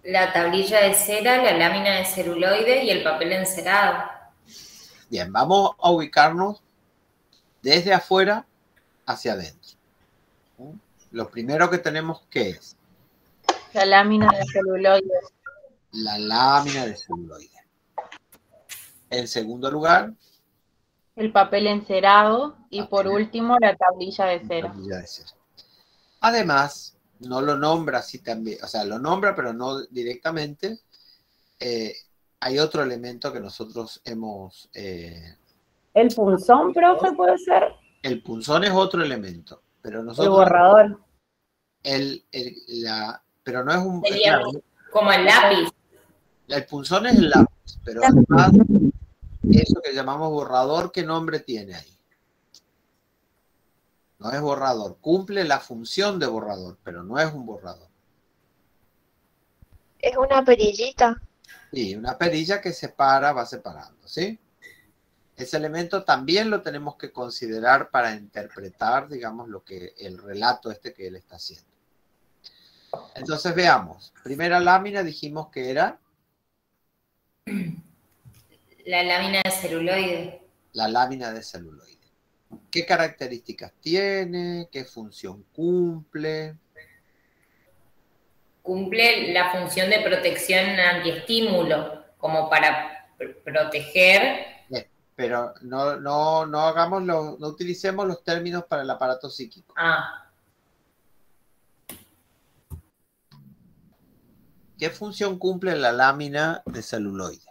La tablilla de cera, la lámina de celuloide y el papel encerado. Bien, vamos a ubicarnos desde afuera hacia adentro. Lo primero que tenemos, ¿qué es? La lámina de celuloide. La lámina de celuloide. En segundo lugar, El papel encerado y por último la tablilla de cera. Tablilla de cera. Además, no lo nombra así también, o sea, lo nombra pero no directamente. Hay otro elemento que nosotros hemos... ¿El punzón, profe, puede ser? El punzón es otro elemento, pero El nosotros... borrador. Pero no es un... Sería claro, como el lápiz. el punzón es el lápiz, pero además, eso que llamamos borrador, ¿qué nombre tiene ahí? No es borrador. Cumple la función de borrador, pero no es un borrador. Es una perillita. Sí, una perilla que separa, va separando, ¿sí? Ese elemento también lo tenemos que considerar para interpretar, digamos, lo que el relato que él está haciendo. Entonces veamos. Primera lámina dijimos que era... La lámina de celuloide. La lámina de celuloide. ¿Qué características tiene? ¿Qué función cumple? Cumple la función de protección antiestímulo, como para proteger. Pero no utilicemos los términos para el aparato psíquico. ¿Qué función cumple la lámina de celuloide?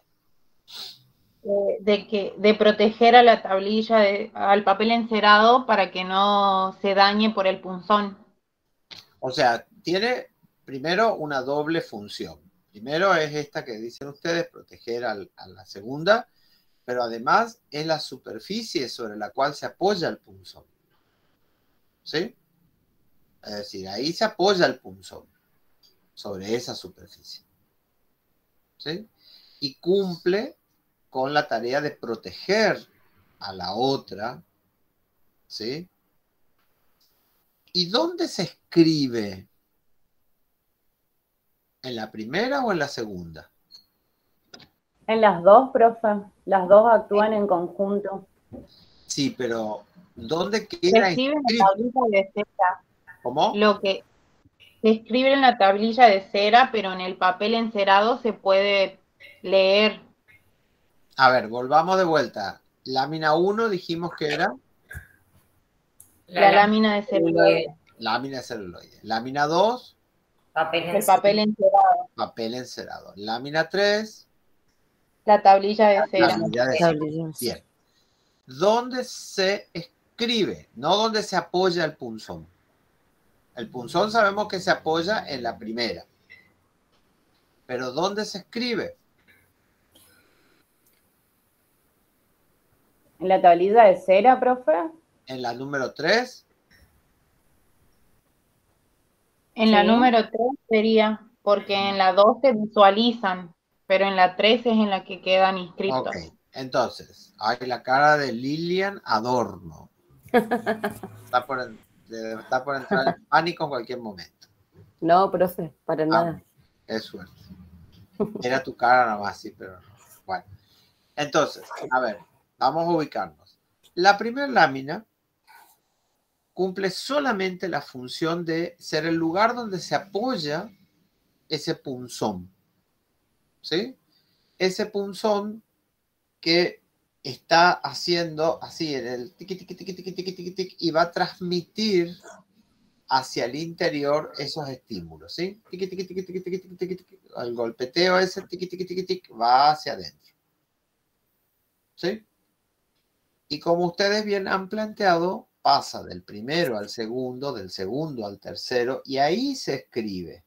De proteger a la tablilla, al papel encerado para que no se dañe por el punzón. O sea, tiene primero una doble función. Primero es esta que dicen ustedes, proteger a la segunda, pero además es la superficie sobre la cual se apoya el punzón. ¿Sí? Es decir, ahí se apoya el punzón, sobre esa superficie. ¿Sí? Y cumple con la tarea de proteger a la otra. ¿Sí? ¿Y dónde se escribe? ¿En la primera o en la segunda? En las dos, profe. Las dos actúan en conjunto. Sí, pero ¿dónde Se queda escribe en escrito? la tablilla de cera. ¿Cómo? Lo que se escribe en la tablilla de cera, pero en el papel encerado se puede leer. A ver, volvamos de vuelta. Lámina 1 dijimos que era... La lámina de celuloide. Lámina de celuloide. Lámina 2... El papel encerado. Papel encerado. Lámina 3... La tablilla de cera. Tablilla de cera. Bien. ¿Dónde se escribe? No donde se apoya el punzón. El punzón sabemos que se apoya en la primera. Pero ¿dónde se escribe? ¿En la tablilla de cera, profe? En la número 3. En la número 3 sería, porque en la 2 se visualizan, pero en la 3 es en la que quedan inscritos. Ok, entonces, hay la cara de Lilian Adorno. Está por entrar en pánico en cualquier momento. No, profe, para nada. Es suerte. Era tu cara nada más, sí, pero no. Bueno, entonces, a ver, vamos a ubicarnos. La primera lámina cumple solamente la función de ser el lugar donde se apoya ese punzón. ¿Sí? Ese punzón que está haciendo así en el tiqui, tiqui, tiqui, tiqui, tiqui, tiqui, tiqui, y va a transmitir hacia el interior esos estímulos, ¿sí? Tiqui, tiqui, tiqui, tiqui, tiqui, tiqui, tiqui, tiqui. El golpeteo ese tiqui, tiqui, tiqui, tiqui, va hacia adentro. ¿Sí? Y como ustedes bien han planteado, pasa del primero al segundo, del segundo al tercero, y ahí se escribe.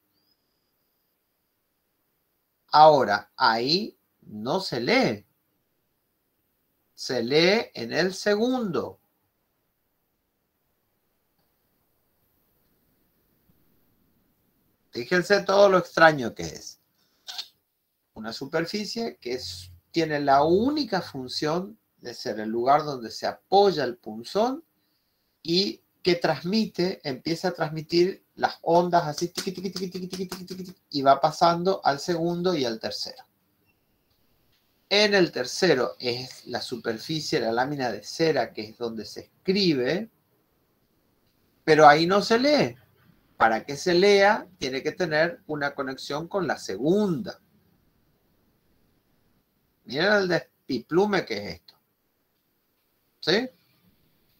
Ahora, ahí no se lee. Se lee en el segundo. Fíjense todo lo extraño que es. Una superficie que tiene la única función de ser el lugar donde se apoya el punzón y que empieza a transmitir las ondas así, tiqui, tiqui, tiqui, tiqui, tiqui, tiqui, tiqui, y va pasando al segundo y al tercero. En el tercero es la superficie, la lámina de cera, que es donde se escribe, pero ahí no se lee. Para que se lea, tiene que tener una conexión con la segunda. Miren el despiplume que es esto. ¿Sí?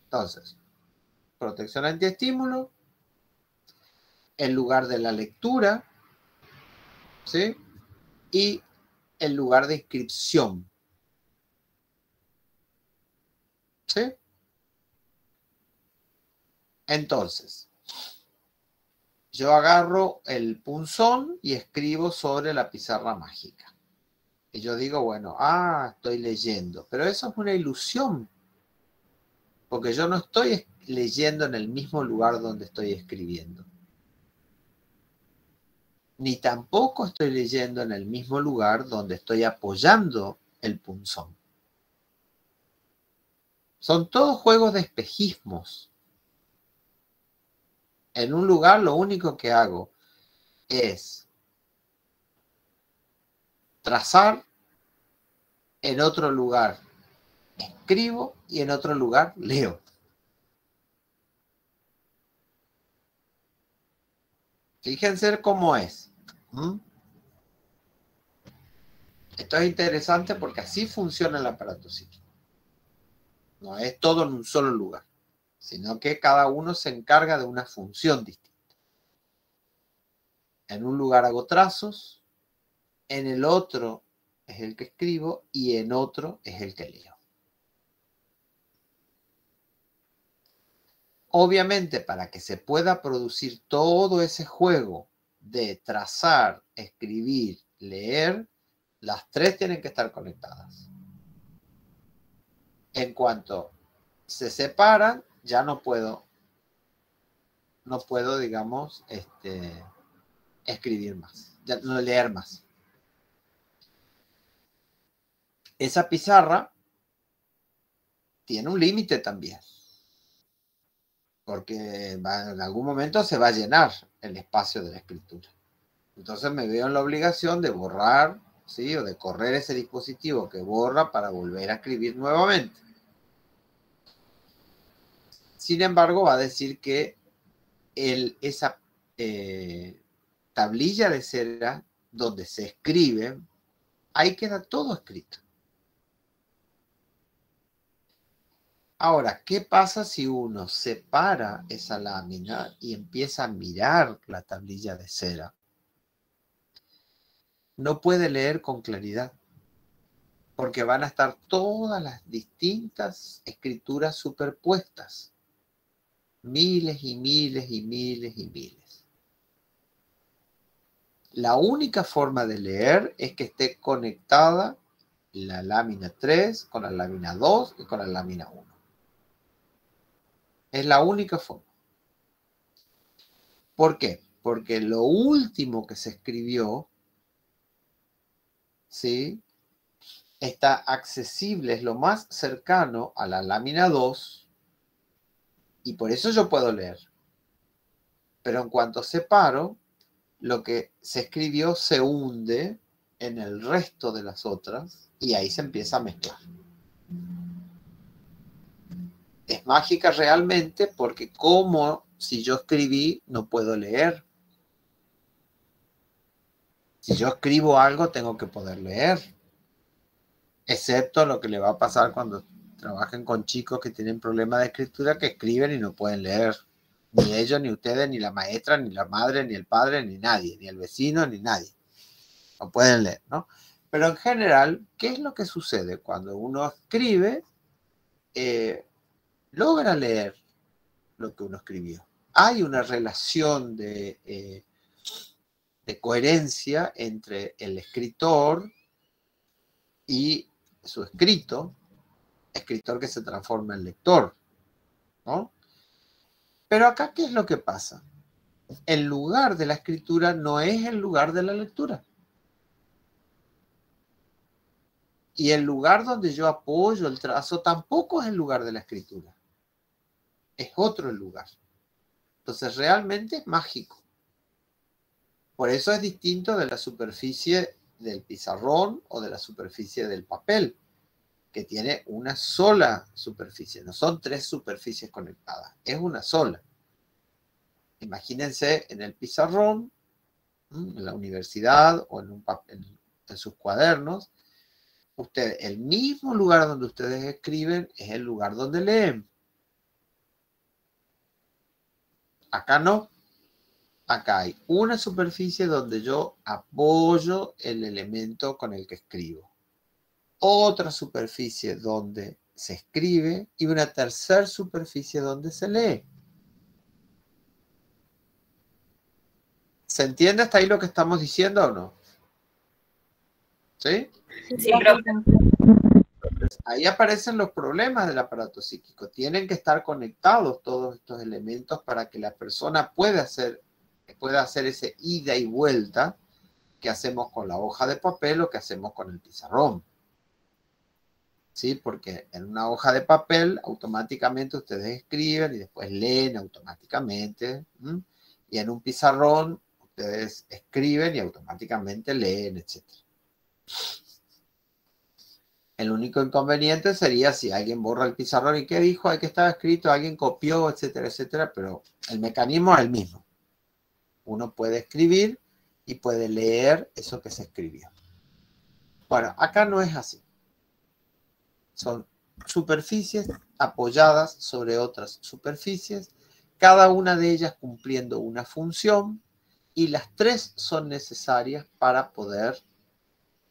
Entonces, protección antiestímulo. el lugar de la lectura, ¿sí? Y el lugar de inscripción, ¿sí? Entonces, yo agarro el punzón y escribo sobre la pizarra mágica. Y yo digo, bueno, estoy leyendo. Pero eso es una ilusión. Porque yo no estoy leyendo en el mismo lugar donde estoy escribiendo. Ni tampoco estoy leyendo en el mismo lugar donde estoy apoyando el punzón. Son todos juegos de espejismos. En un lugar lo único que hago es trazar, en otro lugar escribo y en otro lugar leo. Fíjense cómo es. Esto es interesante porque así funciona el aparato psíquico. No es todo en un solo lugar, sino que cada uno se encarga de una función distinta. En un lugar hago trazos, en el otro es el que escribo y en otro es el que leo. Obviamente, para que se pueda producir todo ese juego de trazar, escribir, leer, las tres tienen que estar conectadas. En cuanto se separan, ya no puedo, digamos, escribir más, ya no leer más. Esa pizarra tiene un límite también, porque en algún momento se va a llenar el espacio de la escritura. Entonces me veo en la obligación de borrar, ¿sí? O de correr ese dispositivo que borra para volver a escribir nuevamente. Sin embargo, va a decir que esa tablilla de cera donde se escribe, ahí queda todo escrito. Ahora, ¿qué pasa si uno separa esa lámina y empieza a mirar la tablilla de cera? No puede leer con claridad, porque van a estar todas las distintas escrituras superpuestas. Miles y miles y miles y miles. La única forma de leer es que esté conectada la lámina 3 con la lámina 2 y con la lámina 1. Es la única forma. ¿Por qué? Porque lo último que se escribió, ¿sí?, está accesible, es lo más cercano a la lámina 2 y por eso yo puedo leer. Pero en cuanto separo, lo que se escribió se hunde en el resto de las otras y ahí se empieza a mezclar. Es mágica realmente porque como si yo escribí no puedo leer. Si yo escribo algo tengo que poder leer. Excepto lo que le va a pasar cuando trabajen con chicos que tienen problemas de escritura que escriben y no pueden leer. Ni ellos, ni ustedes, ni la maestra, ni la madre, ni el padre, ni nadie. Ni el vecino, ni nadie. No pueden leer, ¿no? Pero en general, ¿qué es lo que sucede? Cuando uno escribe, logra leer lo que uno escribió. Hay una relación de coherencia entre el escritor y su escritor que se transforma en lector, ¿no? Pero acá, ¿qué es lo que pasa? El lugar de la escritura no es el lugar de la lectura. Y el lugar donde yo apoyo el trazo tampoco es el lugar de la escritura. Es otro el lugar. Entonces realmente es mágico. Por eso es distinto de la superficie del pizarrón o de la superficie del papel, que tiene una sola superficie. No son tres superficies conectadas, es una sola. Imagínense en el pizarrón, en la universidad o en sus cuadernos, el mismo lugar donde ustedes escriben es el lugar donde leen. Acá no. acá hay una superficie donde yo apoyo el elemento con el que escribo. Otra superficie donde se escribe y una tercera superficie donde se lee. ¿Se entiende hasta ahí lo que estamos diciendo o no? ¿Sí? Sí, profe. Ahí aparecen los problemas del aparato psíquico. Tienen que estar conectados todos estos elementos para que la persona pueda hacer ese ida y vuelta que hacemos con la hoja de papel o que hacemos con el pizarrón. ¿Sí? Porque en una hoja de papel automáticamente ustedes escriben y después leen automáticamente. ¿M? Y en un pizarrón ustedes escriben y automáticamente leen, etc. El único inconveniente sería si alguien borra el pizarrón y ¿qué dijo? Ahí que estaba escrito, alguien copió, etcétera, etcétera, pero el mecanismo es el mismo. Uno puede escribir y puede leer eso que se escribió. Bueno, acá no es así. Son superficies apoyadas sobre otras superficies, cada una de ellas cumpliendo una función, y las tres son necesarias para poder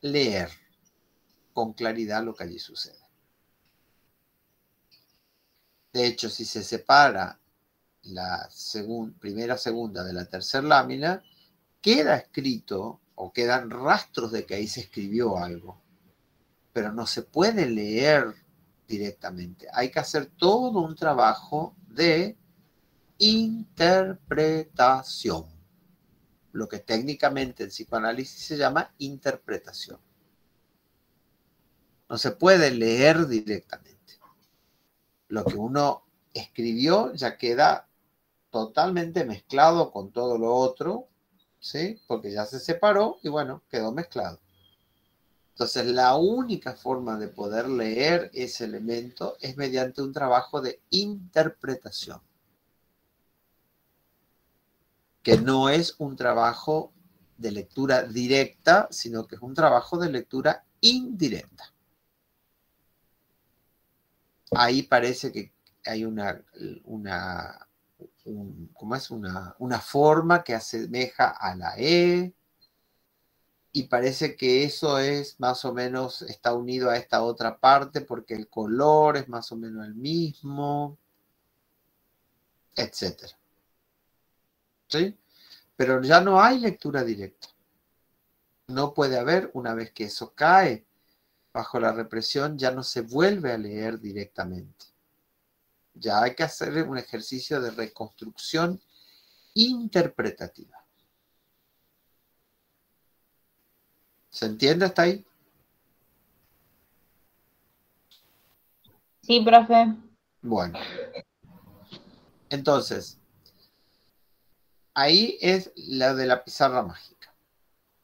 leer con claridad lo que allí sucede. De hecho, si se separa la primera, segunda de la tercera lámina, queda escrito o quedan rastros de que ahí se escribió algo, pero no se puede leer directamente. Hay que hacer todo un trabajo de interpretación, lo que técnicamente en psicoanálisis se llama interpretación. No se puede leer directamente. Lo que uno escribió ya queda totalmente mezclado con todo lo otro, ¿sí? Porque ya se separó y bueno, quedó mezclado. Entonces, la única forma de poder leer ese elemento es mediante un trabajo de interpretación, que no es un trabajo de lectura directa, sino que es un trabajo de lectura indirecta. Ahí parece que hay una forma que asemeja a la E, y parece que eso es más o menos, está unido a esta otra parte porque el color es más o menos el mismo, etc. ¿Sí? Pero ya no hay lectura directa. No puede haber, una vez que eso cae bajo la represión, ya no se vuelve a leer directamente. Ya hay que hacer un ejercicio de reconstrucción interpretativa. ¿Se entiende hasta ahí? Sí, profe. Bueno. Entonces, ahí es la de la pizarra mágica.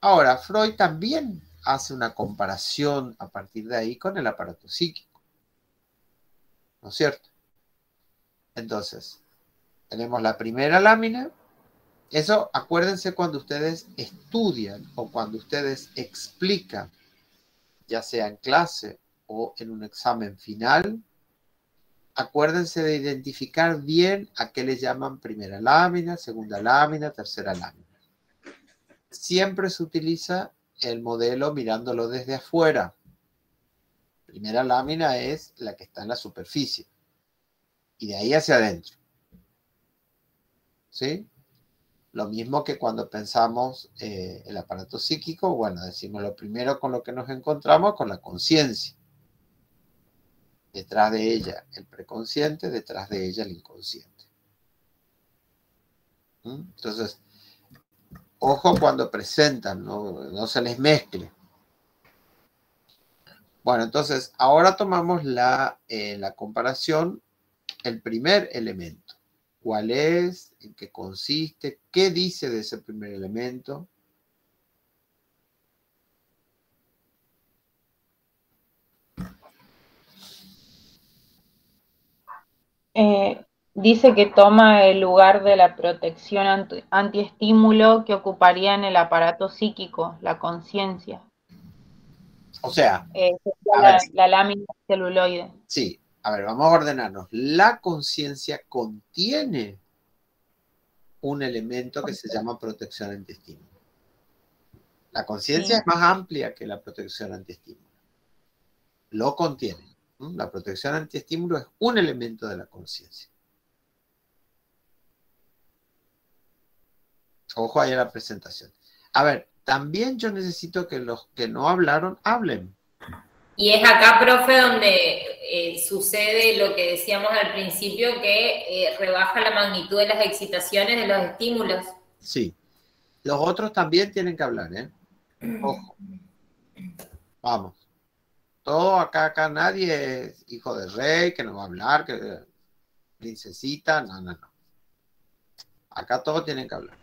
Ahora, Freud también hace una comparación a partir de ahí con el aparato psíquico. ¿No es cierto? Entonces, tenemos la primera lámina. Eso, acuérdense cuando ustedes estudian o cuando ustedes explican, ya sea en clase o en un examen final, acuérdense de identificar bien a qué le llaman primera lámina, segunda lámina, tercera lámina. Siempre se utiliza el modelo mirándolo desde afuera. Primera lámina es la que está en la superficie y de ahí hacia adentro. ¿Sí? Lo mismo que cuando pensamos el aparato psíquico, bueno, decimos lo primero con lo que nos encontramos con la conciencia. Detrás de ella el preconsciente, detrás de ella el inconsciente. Entonces, ojo cuando presentan, no se les mezcle. Bueno, entonces, ahora tomamos la comparación, el primer elemento. ¿Cuál es? ¿En qué consiste? ¿Qué dice de ese primer elemento? Dice que toma el lugar de la protección antiestímulo que ocuparía en el aparato psíquico, la conciencia. O sea, la lámina celuloide. Sí, a ver, vamos a ordenarnos. La conciencia contiene un elemento que se llama protección antiestímulo. La conciencia es más amplia que la protección antiestímulo. Lo contiene. La protección antiestímulo es un elemento de la conciencia. Ojo ahí a la presentación. A ver, también yo necesito que los que no hablaron, hablen. Y es acá, profe, donde sucede lo que decíamos al principio, que rebaja la magnitud de las excitaciones de los estímulos. Sí. Los otros también tienen que hablar, ¿eh? Ojo. Vamos. Todo acá nadie es hijo de rey, que no va a hablar, que princesita, no. Acá todos tienen que hablar.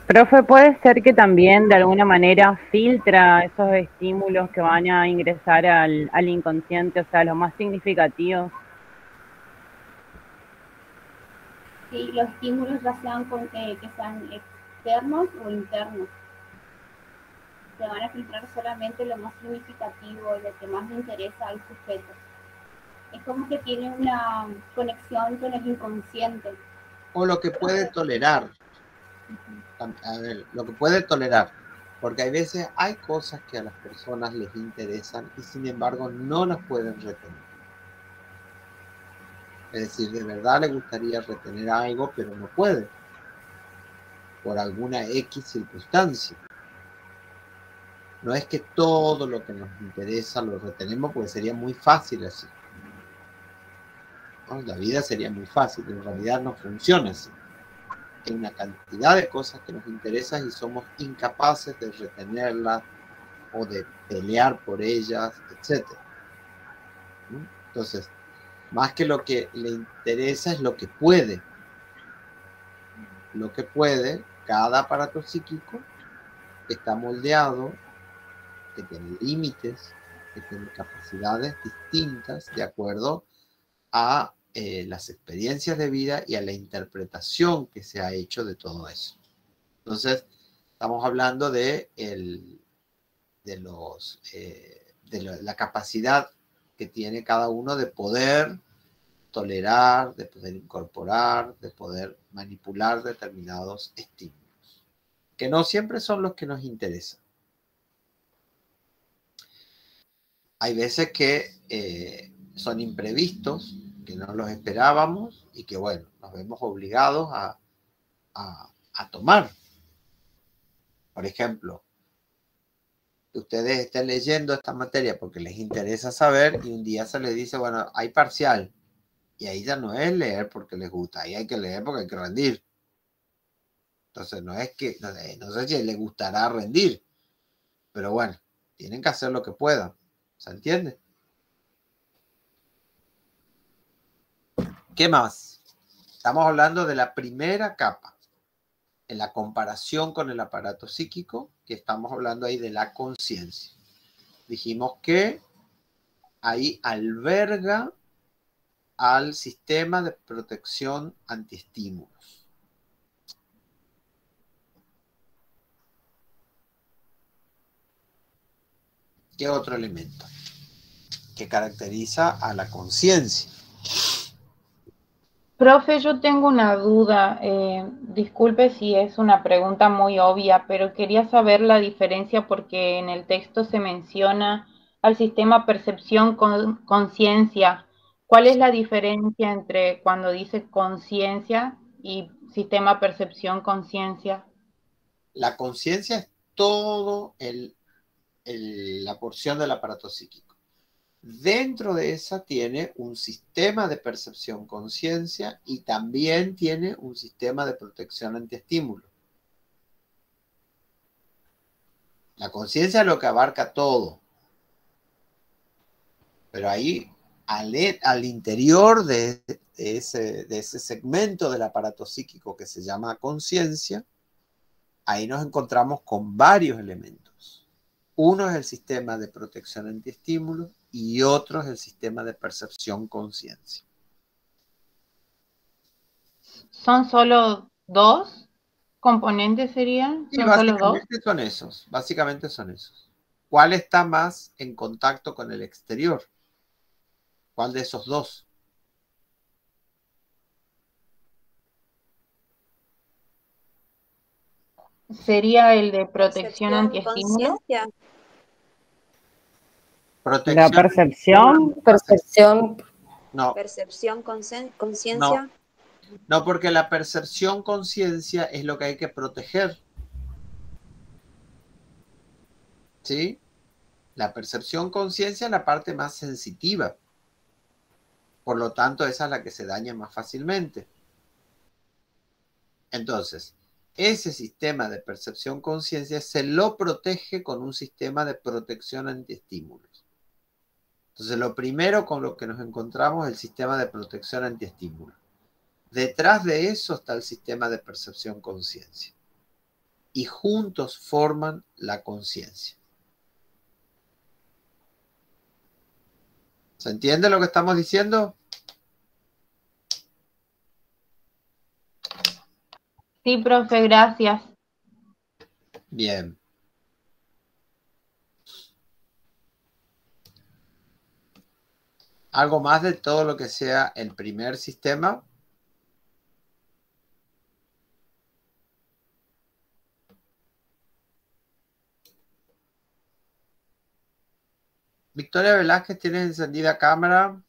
Profe, ¿puede ser que también de alguna manera filtra esos estímulos que van a ingresar al inconsciente, o sea, los más significativos? Sí, los estímulos ya sean que sean externos o internos. Se van a filtrar solamente lo más significativo, lo que más le interesa al sujeto. Es como que tiene una conexión con el inconsciente. O lo que puede tolerar. A ver, lo que puede tolerar. Porque hay veces hay cosas que a las personas les interesan y sin embargo no las pueden retener. Es decir, de verdad le gustaría retener algo, pero no puede. Por alguna X circunstancia. No es que todo lo que nos interesa lo retenemos porque sería muy fácil así. ¿No? La vida sería muy fácil, pero en realidad no funciona así. Hay una cantidad de cosas que nos interesan y somos incapaces de retenerlas o de pelear por ellas, etc. ¿No? Entonces, más que lo que le interesa es lo que puede. Lo que puede, cada aparato psíquico está moldeado, que tiene límites, que tiene capacidades distintas de acuerdo a las experiencias de vida y a la interpretación que se ha hecho de todo eso. Entonces, estamos hablando de la capacidad que tiene cada uno de poder tolerar, de poder incorporar, de poder manipular determinados estímulos, que no siempre son los que nos interesan. Hay veces que son imprevistos, que no los esperábamos y que, bueno, nos vemos obligados a tomar. Por ejemplo, que ustedes estén leyendo esta materia porque les interesa saber y un día se les dice, bueno, hay parcial. Y ahí ya no es leer porque les gusta, ahí hay que leer porque hay que rendir. Entonces no es que, no sé si les gustará rendir, pero bueno, tienen que hacer lo que puedan. ¿Se entiende? ¿Qué más? Estamos hablando de la primera capa. En la comparación con el aparato psíquico, que estamos hablando ahí de la conciencia. Dijimos que ahí alberga al sistema de protección antiestímulos. ¿Qué otro elemento que caracteriza a la conciencia? Profe, yo tengo una duda. Disculpe si es una pregunta muy obvia, pero quería saber la diferencia porque en el texto se menciona al sistema percepción conciencia. ¿Cuál es la diferencia entre cuando dice conciencia y sistema percepción conciencia? La conciencia es todo la porción del aparato psíquico. Dentro de esa tiene un sistema de percepción conciencia y también tiene un sistema de protección antiestímulo. La conciencia es lo que abarca todo. Pero ahí, al interior de ese segmento del aparato psíquico que se llama conciencia, ahí nos encontramos con varios elementos. Uno es el sistema de protección antiestímulo y otro es el sistema de percepción conciencia. ¿Son solo dos componentes serían? Sí, ¿Son solo dos? Básicamente son esos. ¿Cuál está más en contacto con el exterior? ¿Cuál de esos dos? sería el de protección Percepción, antiestímulo. conciencia. La Protección. percepción, No, Percepción, conciencia. no, porque la percepción conciencia es lo que hay que proteger. ¿Sí? La percepción conciencia es la parte más sensitiva. Por lo tanto, esa es la que se daña más fácilmente. Entonces, ese sistema de percepción conciencia se lo protege con un sistema de protección antiestímulos. Entonces, lo primero con lo que nos encontramos es el sistema de protección antiestímulos. Detrás de eso está el sistema de percepción conciencia. Y juntos forman la conciencia. ¿Se entiende lo que estamos diciendo? Sí, profe, gracias. Bien. ¿Algo más de todo lo que sea el primer sistema? Victoria Velázquez, ¿tienes encendida cámara?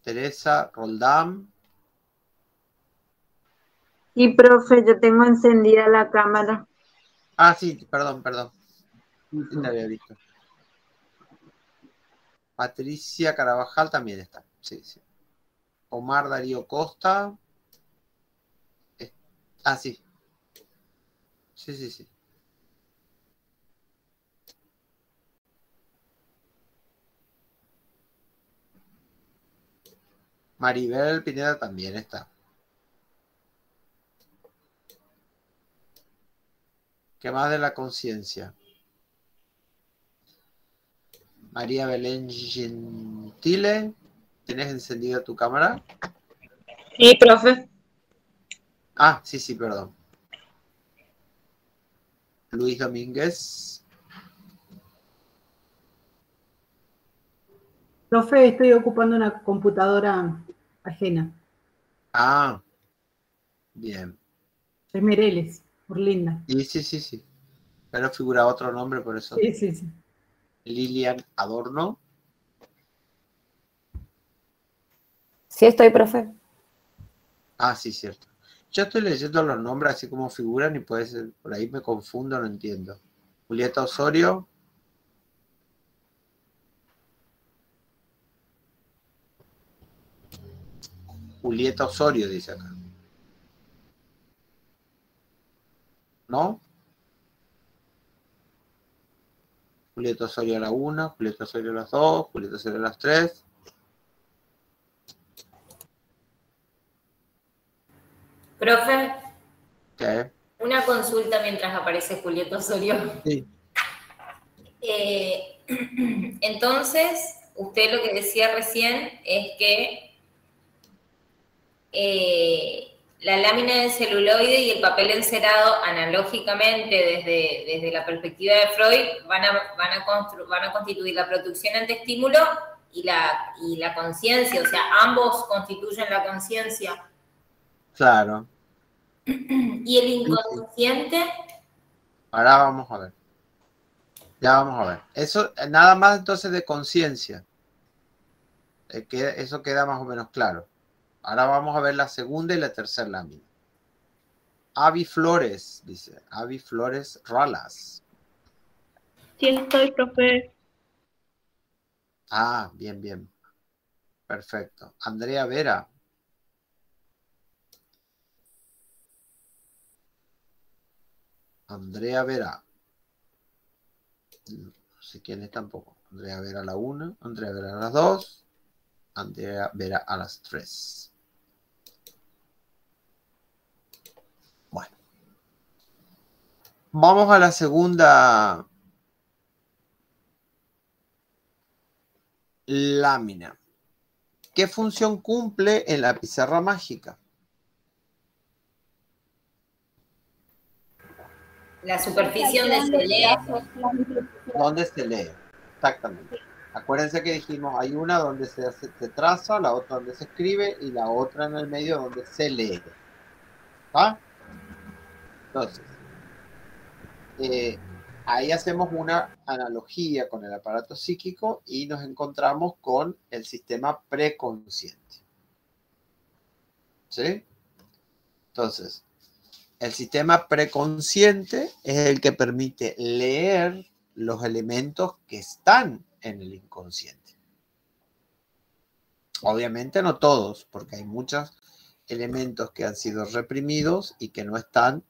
Teresa Roldán. Sí, profe, yo tengo encendida la cámara. Ah, sí, perdón. Sí te había visto. Patricia Carabajal también está. Sí. Omar Darío Costa. Ah, sí. Sí. Maribel Pineda también está. ¿Qué más de la conciencia? María Belén Gentile, ¿tienes encendida tu cámara? Sí, profe. Ah, sí, perdón. Luis Domínguez. Profe, estoy ocupando una computadora ajena. Ah, bien. Es Mereles, por linda. Sí. Pero figura otro nombre, por eso. Sí. Lilian Adorno. sí estoy, profe. Ah, sí, cierto. Yo estoy leyendo los nombres así como figuran y puede ser, por ahí me confundo, no entiendo. Julieta Osorio. Julieta Osorio dice acá. ¿No? Julieta Osorio a la 1, Julieta Osorio a las 2, Julieta Osorio a las 3. Profe, ¿Qué? una consulta mientras aparece Julieta Osorio. Sí. Entonces, usted lo que decía recién es que la lámina de celuloide y el papel encerado, analógicamente, desde la perspectiva de Freud, van a constituir la producción antiestímulo y la conciencia, o sea, ambos constituyen la conciencia. Claro. ¿Y el inconsciente? Ahora vamos a ver. Ya vamos a ver. Eso, nada más entonces de conciencia. Eso queda más o menos claro. Ahora vamos a ver la segunda y la tercera lámina. Avi Flores, dice. Avi Flores Ralas. Sí, estoy, profe. Ah, bien. Perfecto. Andrea Vera. Andrea Vera. No sé quién es tampoco. Andrea Vera a la 1, Andrea Vera a las 2, Andrea Vera a las 3. Bueno. Vamos a la segunda lámina. ¿Qué función cumple en la pizarra mágica? La superficie donde se lee. ¿Dónde se lee? Exactamente. Acuérdense que dijimos, hay una donde se traza, la otra donde se escribe y la otra en el medio donde se lee. ¿Ah? Entonces, ahí hacemos una analogía con el aparato psíquico y nos encontramos con el sistema preconsciente. ¿Sí? Entonces, el sistema preconsciente es el que permite leer los elementos que están en el inconsciente. Obviamente no todos, porque hay muchos elementos que han sido reprimidos y que no están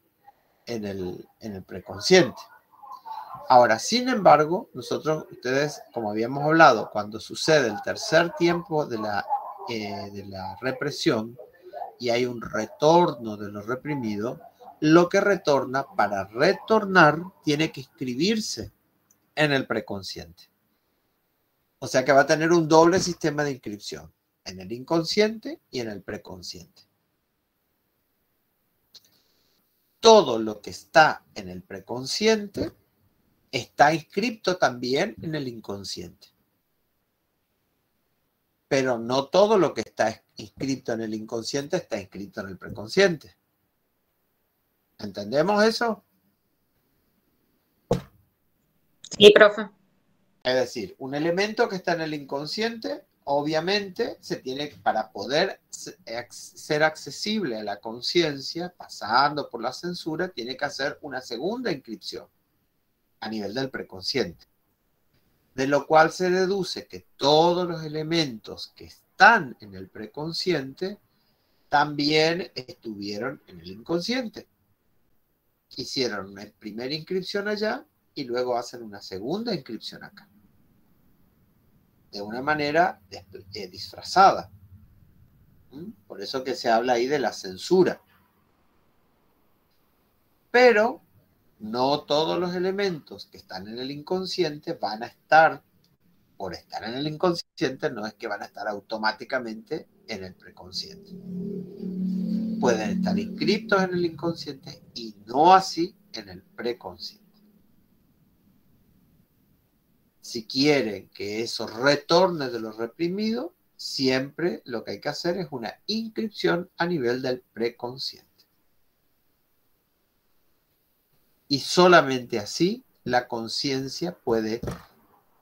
en el preconsciente. Ahora, sin embargo, ustedes, como habíamos hablado, cuando sucede el tercer tiempo de la represión y hay un retorno de lo reprimido, lo que retorna, para retornar, tiene que inscribirse en el preconsciente. O sea que va a tener un doble sistema de inscripción, en el inconsciente y en el preconsciente. Todo lo que está en el preconsciente está inscrito también en el inconsciente. Pero no todo lo que está inscrito en el inconsciente está inscrito en el preconsciente. ¿Entendemos eso? Sí, profe. Es decir, un elemento que está en el inconsciente, obviamente, para poder ser accesible a la conciencia, pasando por la censura, tiene que hacer una segunda inscripción a nivel del preconsciente. De lo cual se deduce que todos los elementos que están en el preconsciente también estuvieron en el inconsciente. Hicieron una primera inscripción allá y luego hacen una segunda inscripción acá. De una manera disfrazada. Por eso que se habla ahí de la censura. Pero no todos los elementos que están en el inconsciente van a estar, por estar en el inconsciente, no es que van a estar automáticamente en el preconsciente. Pueden estar inscritos en el inconsciente y no así en el preconsciente. Si quieren que eso retorne de lo reprimido, siempre lo que hay que hacer es una inscripción a nivel del preconsciente. Y solamente así la conciencia puede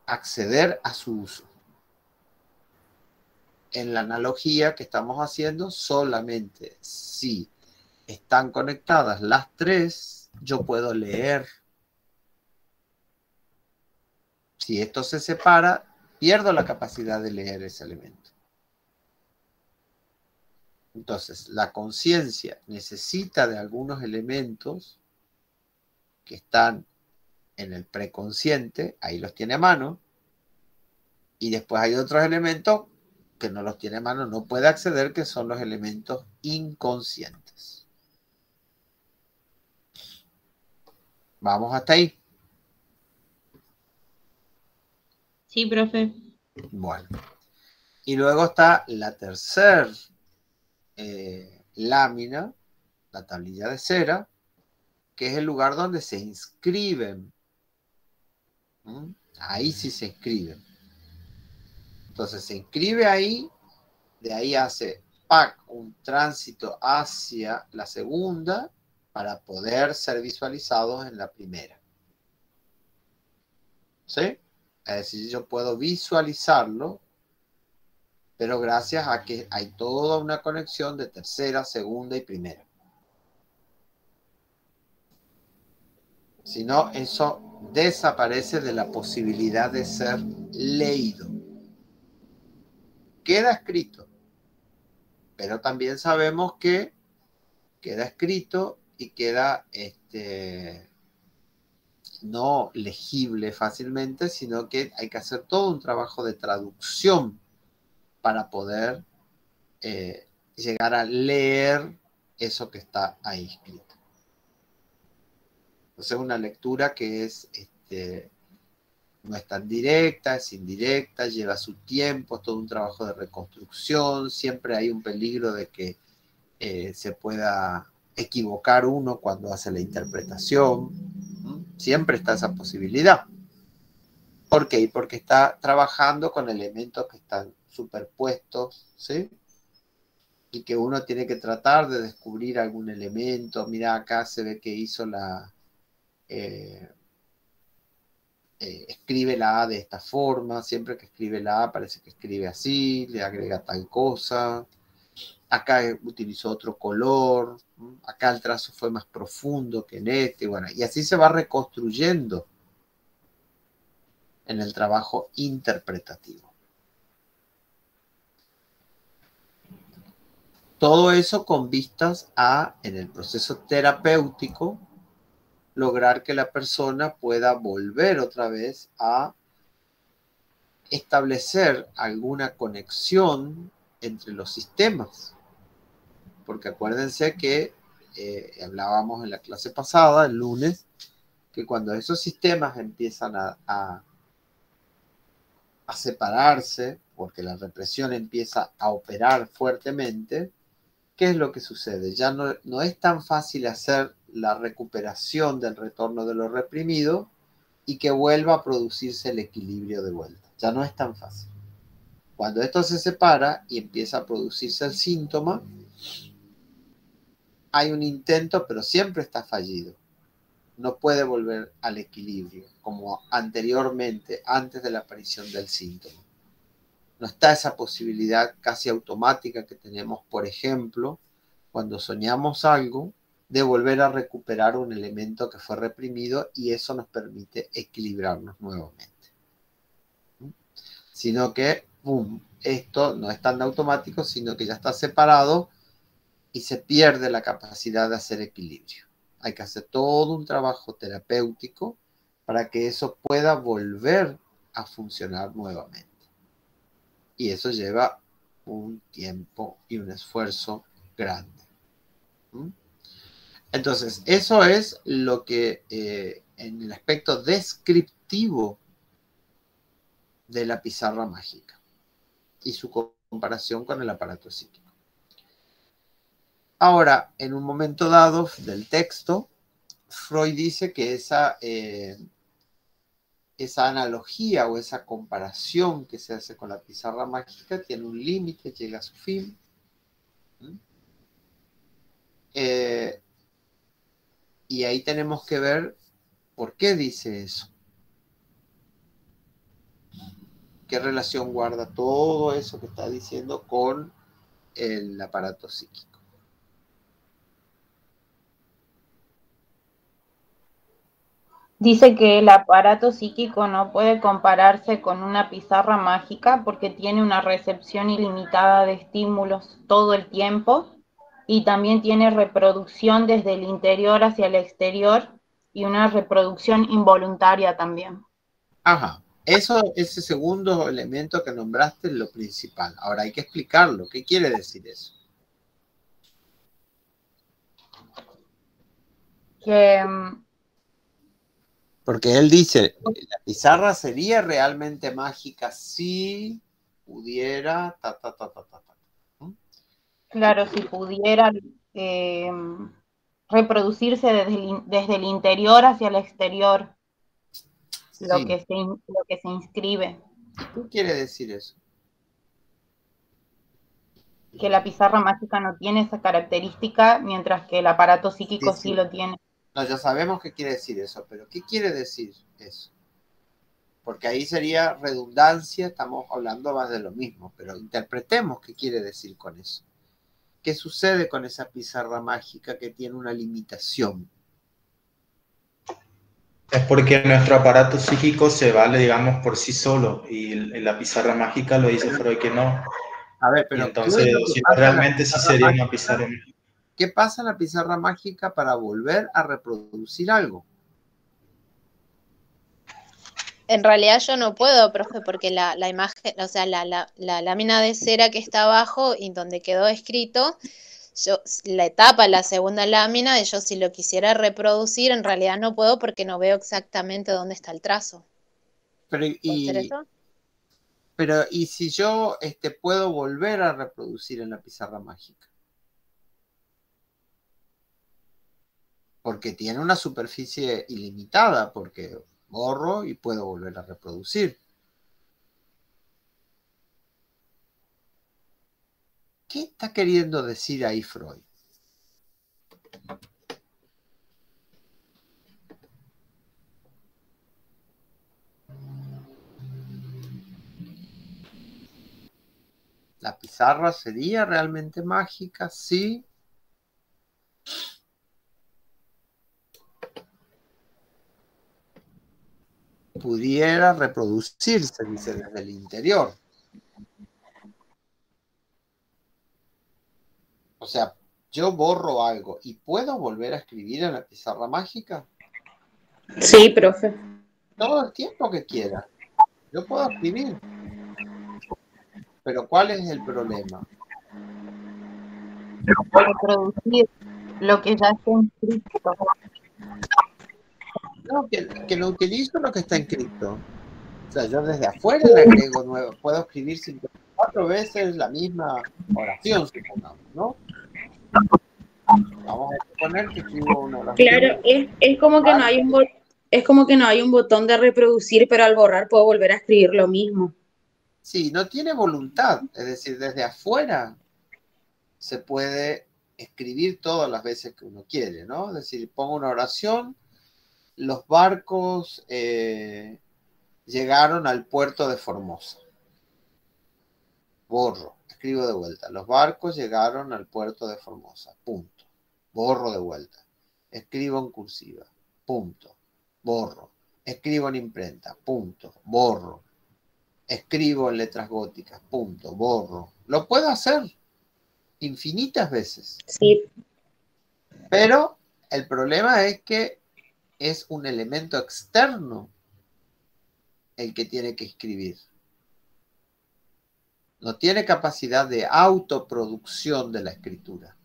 acceder a su uso. En la analogía que estamos haciendo, solamente si están conectadas las tres, yo puedo leer. Si esto se separa, pierdo la capacidad de leer ese elemento. Entonces, la conciencia necesita de algunos elementos que están en el preconsciente, ahí los tiene a mano, y después hay otros elementos que no los tiene a mano, no puede acceder, que son los elementos inconscientes. ¿Vamos hasta ahí? Sí, profe. Bueno. Y luego está la tercera lámina, la tablilla de cera, que es el lugar donde se inscriben. Ahí sí se inscriben. Entonces se inscribe ahí, de ahí hace un tránsito hacia la segunda para poder ser visualizados en la primera. ¿Sí? Es decir, yo puedo visualizarlo, pero gracias a que hay toda una conexión de tercera, segunda y primera. Si no, eso desaparece de la posibilidad de ser leído. Queda escrito, pero también sabemos que queda escrito y queda no legible fácilmente, sino que hay que hacer todo un trabajo de traducción para poder llegar a leer eso que está ahí escrito. Entonces, una lectura que no es tan directa, es indirecta, lleva su tiempo, es todo un trabajo de reconstrucción, siempre hay un peligro de que se pueda equivocar uno cuando hace la interpretación, siempre está esa posibilidad. ¿Por qué? Porque está trabajando con elementos que están superpuestos, ¿sí? y que uno tiene que tratar de descubrir algún elemento. Mira, acá se ve que hizo escribe la A de esta forma, siempre que escribe la A parece que escribe así, le agrega tal cosa. Acá utilizó otro color, acá el trazo fue más profundo que en este, bueno, y así se va reconstruyendo en el trabajo interpretativo. Todo eso con vistas a, en el proceso terapéutico, lograr que la persona pueda volver otra vez a establecer alguna conexión entre los sistemas. Porque acuérdense que hablábamos en la clase pasada, el lunes, que cuando esos sistemas empiezan a separarse, porque la represión empieza a operar fuertemente, ¿qué es lo que sucede? Ya no es tan fácil hacer la recuperación del retorno de lo reprimido y que vuelva a producirse el equilibrio de vuelta. Ya no es tan fácil. Cuando esto se separa y empieza a producirse el síntoma, hay un intento, pero siempre está fallido. No puede volver al equilibrio como anteriormente, antes de la aparición del síntoma. No está esa posibilidad casi automática que tenemos, por ejemplo, cuando soñamos algo, de volver a recuperar un elemento que fue reprimido y eso nos permite equilibrarnos nuevamente. Sino que, ¡pum!, esto no es tan automático, sino que ya está separado y se pierde la capacidad de hacer equilibrio. Hay que hacer todo un trabajo terapéutico para que eso pueda volver a funcionar nuevamente. Y eso lleva un tiempo y un esfuerzo grande. Entonces, eso es lo que en el aspecto descriptivo de la pizarra mágica y su comparación con el aparato psíquico. Ahora, en un momento dado del texto, Freud dice que esa analogía o esa comparación que se hace con la pizarra mágica tiene un límite, llega a su fin. Y ahí tenemos que ver por qué dice eso. ¿Qué relación guarda todo eso que está diciendo con el aparato psíquico? Dice que el aparato psíquico no puede compararse con una pizarra mágica porque tiene una recepción ilimitada de estímulos todo el tiempo y también tiene reproducción desde el interior hacia el exterior y una reproducción involuntaria también. Ajá, ese segundo elemento que nombraste es lo principal. Ahora hay que explicarlo. ¿Qué quiere decir eso? Porque él dice, la pizarra sería realmente mágica si pudiera, Claro, si pudiera reproducirse desde el interior hacia el exterior, sí, lo que se inscribe. ¿Qué quiere decir eso? Que la pizarra mágica no tiene esa característica, mientras que el aparato psíquico sí lo tiene. No, ya sabemos qué quiere decir eso, pero ¿qué quiere decir eso? Porque ahí sería redundancia, estamos hablando más de lo mismo, pero interpretemos qué quiere decir con eso. ¿Qué sucede con esa pizarra mágica que tiene una limitación? Es porque nuestro aparato psíquico se vale, digamos, por sí solo, y la pizarra mágica lo dice Freud que no. A ver, pero y entonces, si realmente sí sería una pizarra mágica. ¿Qué pasa en la pizarra mágica para volver a reproducir algo? En realidad yo no puedo, profe, porque la imagen, o sea, la lámina de cera que está abajo y donde quedó escrito, yo la etapa, la segunda lámina, y yo si lo quisiera reproducir, en realidad no puedo porque no veo exactamente dónde está el trazo. ¿Puede ser eso? Pero, ¿y si yo puedo volver a reproducir en la pizarra mágica? Porque tiene una superficie ilimitada, porque borro y puedo volver a reproducir. ¿Qué está queriendo decir ahí Freud? ¿La pizarra sería realmente mágica? Sí. Pudiera reproducirse, dice, desde el interior. O sea, yo borro algo y ¿puedo volver a escribir en la pizarra mágica? Sí, profe. Todo el tiempo que quiera. Yo puedo escribir. Pero ¿cuál es el problema? Reproducir lo que ya está inscrito. No, que no utilizo lo que está inscrito. O sea, yo desde afuera le agrego nuevo. Puedo escribir 54 veces la misma oración, supongamos, ¿no? Vamos a suponer que escribo una oración. Claro, es como que no hay es como que no hay un botón de reproducir, pero al borrar puedo volver a escribir lo mismo. Sí, no tiene voluntad. Es decir, desde afuera se puede escribir todas las veces que uno quiere, ¿no? Es decir, pongo una oración, los barcos llegaron al puerto de Formosa. Borro, escribo de vuelta. Los barcos llegaron al puerto de Formosa. Punto. Borro de vuelta. Escribo en cursiva. Punto. Borro. Escribo en imprenta. Punto. Borro. Escribo en letras góticas. Punto. Borro. Lo puedo hacer infinitas veces. Sí. Pero el problema es que es un elemento externo el que tiene que escribir. No tiene capacidad de autoproducción de la escritura.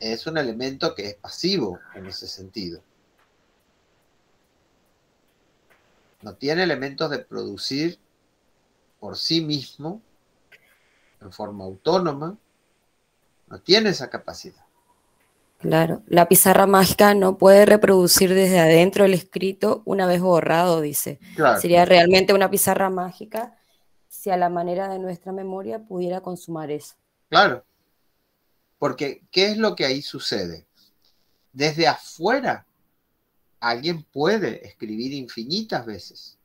Es un elemento que es pasivo en ese sentido. No tiene elementos de producir por sí mismo, en forma autónoma. No tiene esa capacidad. Claro, la pizarra mágica no puede reproducir desde adentro el escrito una vez borrado, dice. Claro. Sería realmente una pizarra mágica si a la manera de nuestra memoria pudiera consumar eso. Claro. Porque, ¿qué es lo que ahí sucede? Desde afuera, alguien puede escribir infinitas veces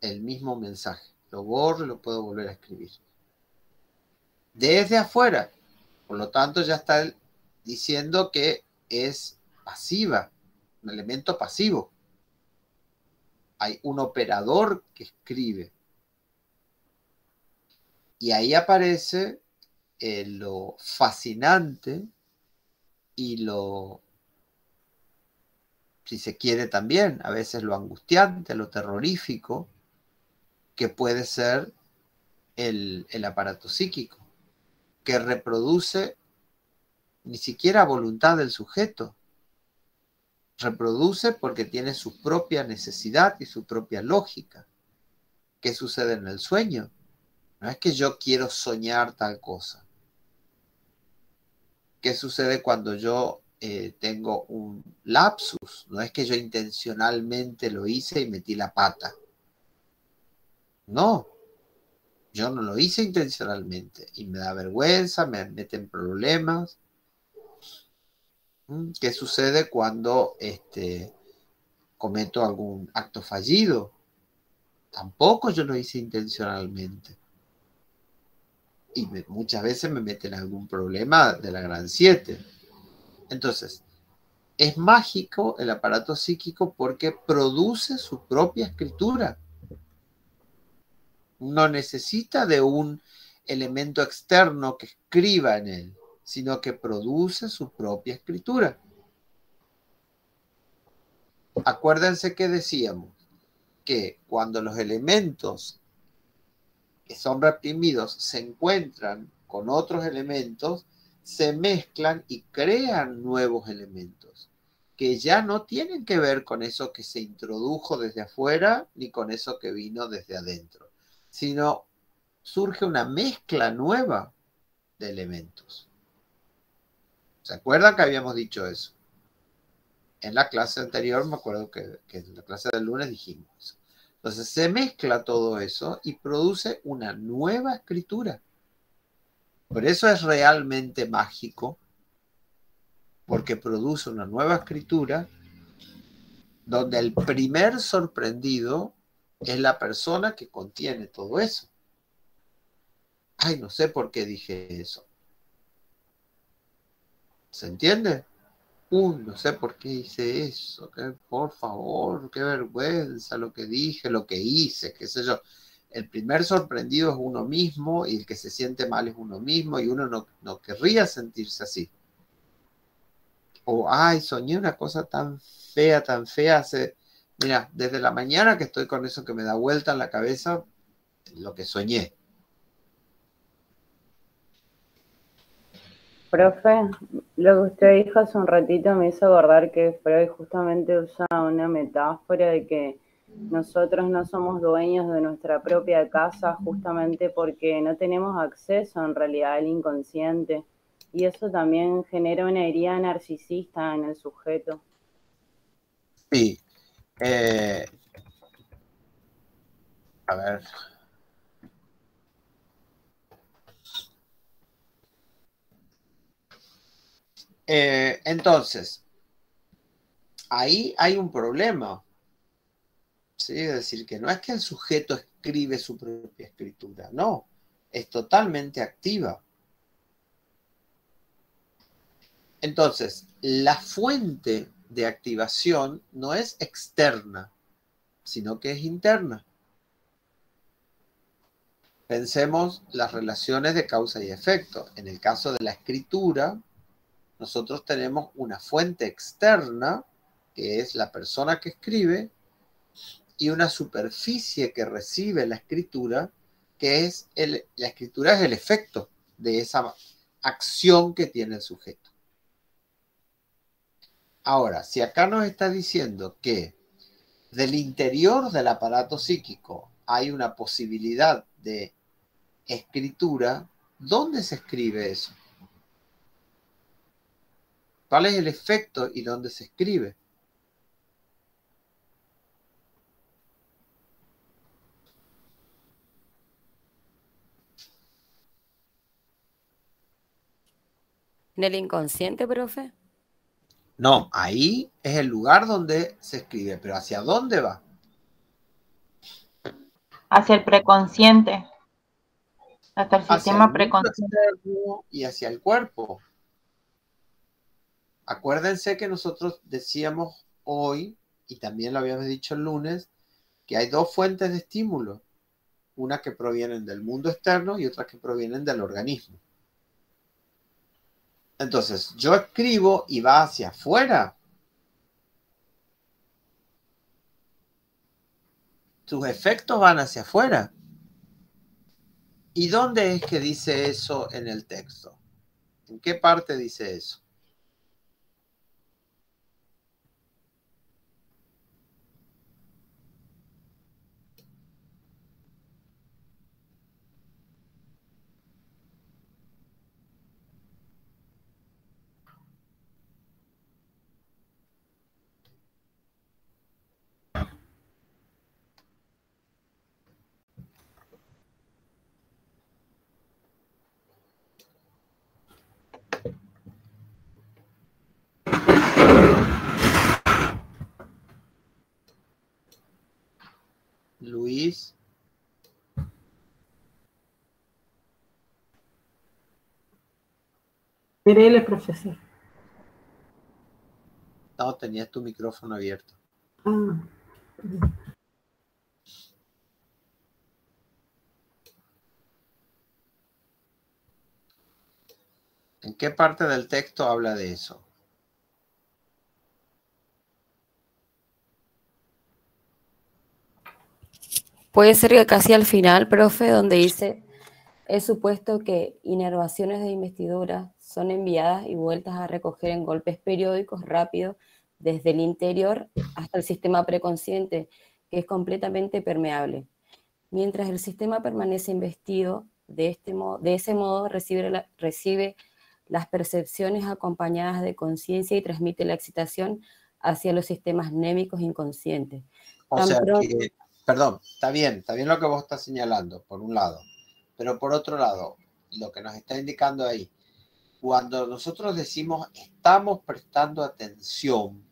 el mismo mensaje. Lo borro y lo puedo volver a escribir. Desde afuera. Por lo tanto, ya está diciendo que es pasiva, un elemento pasivo. Hay un operador que escribe. Y ahí aparece lo fascinante y lo, si se quiere también, a veces lo angustiante, lo terrorífico, que puede ser el aparato psíquico, que reproduce ni siquiera a voluntad del sujeto. Reproduce porque tiene su propia necesidad y su propia lógica. ¿Qué sucede en el sueño? No es que yo quiero soñar tal cosa. ¿Qué sucede cuando yo tengo un lapsus? No es que yo intencionalmente lo hice y metí la pata. No, yo no lo hice intencionalmente y me da vergüenza, me meten problemas. ¿Qué sucede cuando cometo algún acto fallido? Tampoco yo lo hice intencionalmente. Y muchas veces me meten algún problema de la gran 7. Entonces, es mágico el aparato psíquico porque produce su propia escritura. No necesita de un elemento externo que escriba en él, sino que produce su propia escritura. Acuérdense que decíamos que cuando los elementos que son reprimidos se encuentran con otros elementos, se mezclan y crean nuevos elementos que ya no tienen que ver con eso que se introdujo desde afuera ni con eso que vino desde adentro, sino surge una mezcla nueva de elementos. ¿Se acuerdan que habíamos dicho eso? En la clase anterior, me acuerdo que en la clase del lunes dijimos eso. Entonces se mezcla todo eso y produce una nueva escritura. Por eso es realmente mágico, porque produce una nueva escritura donde el primer sorprendido es la persona que contiene todo eso. Ay, no sé por qué dije eso. ¿Se entiende? Uy, no sé por qué hice eso. Por favor, qué vergüenza lo que dije, lo que hice, qué sé yo. El primer sorprendido es uno mismo y el que se siente mal es uno mismo y uno no querría sentirse así. O, ay, soñé una cosa tan fea, mira, desde la mañana que estoy con eso que me da vuelta en la cabeza, lo que soñé. Profe, lo que usted dijo hace un ratito me hizo acordar que Freud justamente usa una metáfora de que nosotros no somos dueños de nuestra propia casa justamente porque no tenemos acceso en realidad al inconsciente. Y eso también genera una herida narcisista en el sujeto. Sí. A ver. Entonces, ahí hay un problema. ¿Sí? Es decir, que no es que el sujeto escribe su propia escritura, no, es totalmente activa. Entonces, la fuente de activación no es externa, sino que es interna. Pensemos las relaciones de causa y efecto. En el caso de la escritura, nosotros tenemos una fuente externa, que es la persona que escribe, y una superficie que recibe la escritura, que es la escritura es el efecto de esa acción que tiene el sujeto. Ahora, si acá nos está diciendo que del interior del aparato psíquico hay una posibilidad de escritura, ¿dónde se escribe eso? ¿Cuál es el efecto y dónde se escribe? ¿En el inconsciente, profe? No, ahí es el lugar donde se escribe, pero ¿hacia dónde va? Hacia el preconsciente, hasta el sistema preconsciente. Y hacia el cuerpo. Acuérdense que nosotros decíamos hoy, y también lo habíamos dicho el lunes, que hay dos fuentes de estímulo, una que provienen del mundo externo y otra que provienen del organismo. Entonces, yo escribo y va hacia afuera. Sus efectos van hacia afuera. ¿Y dónde es que dice eso en el texto? ¿En qué parte dice eso? Luis. Mirele, profesor. No, tenías tu micrófono abierto. Ah. ¿En qué parte del texto habla de eso? Puede ser que casi al final, profe, donde dice, es supuesto que inervaciones de investidura son enviadas y vueltas a recoger en golpes periódicos rápidos desde el interior hasta el sistema preconsciente, que es completamente permeable. Mientras el sistema permanece investido, de ese modo recibe las percepciones acompañadas de conciencia y transmite la excitación hacia los sistemas némicos inconscientes. O sea que Perdón, está bien lo que vos estás señalando, por un lado. Pero por otro lado, lo que nos está indicando ahí, cuando nosotros decimos estamos prestando atención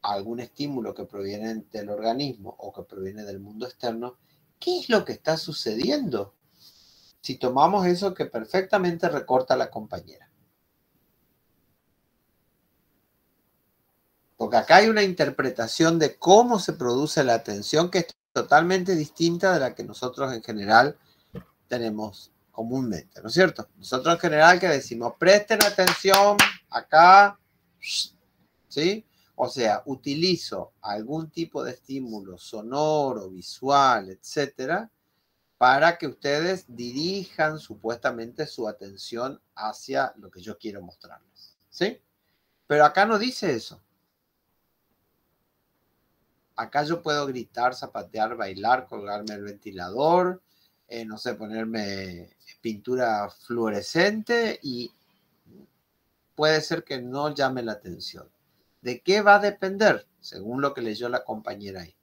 a algún estímulo que proviene del organismo o que proviene del mundo externo, ¿qué es lo que está sucediendo? Si tomamos eso que perfectamente recorta la compañera. Porque acá hay una interpretación de cómo se produce la atención que es totalmente distinta de la que nosotros en general tenemos comúnmente, ¿no es cierto? Nosotros en general que decimos, presten atención acá, ¿sí? O sea, utilizo algún tipo de estímulo sonoro, visual, etcétera, para que ustedes dirijan supuestamente su atención hacia lo que yo quiero mostrarles, ¿sí? Pero acá no dice eso. Acá yo puedo gritar, zapatear, bailar, colgarme el ventilador, no sé, ponerme pintura fluorescente y puede ser que no llame la atención. ¿De qué va a depender? Según lo que leyó la compañera ahí.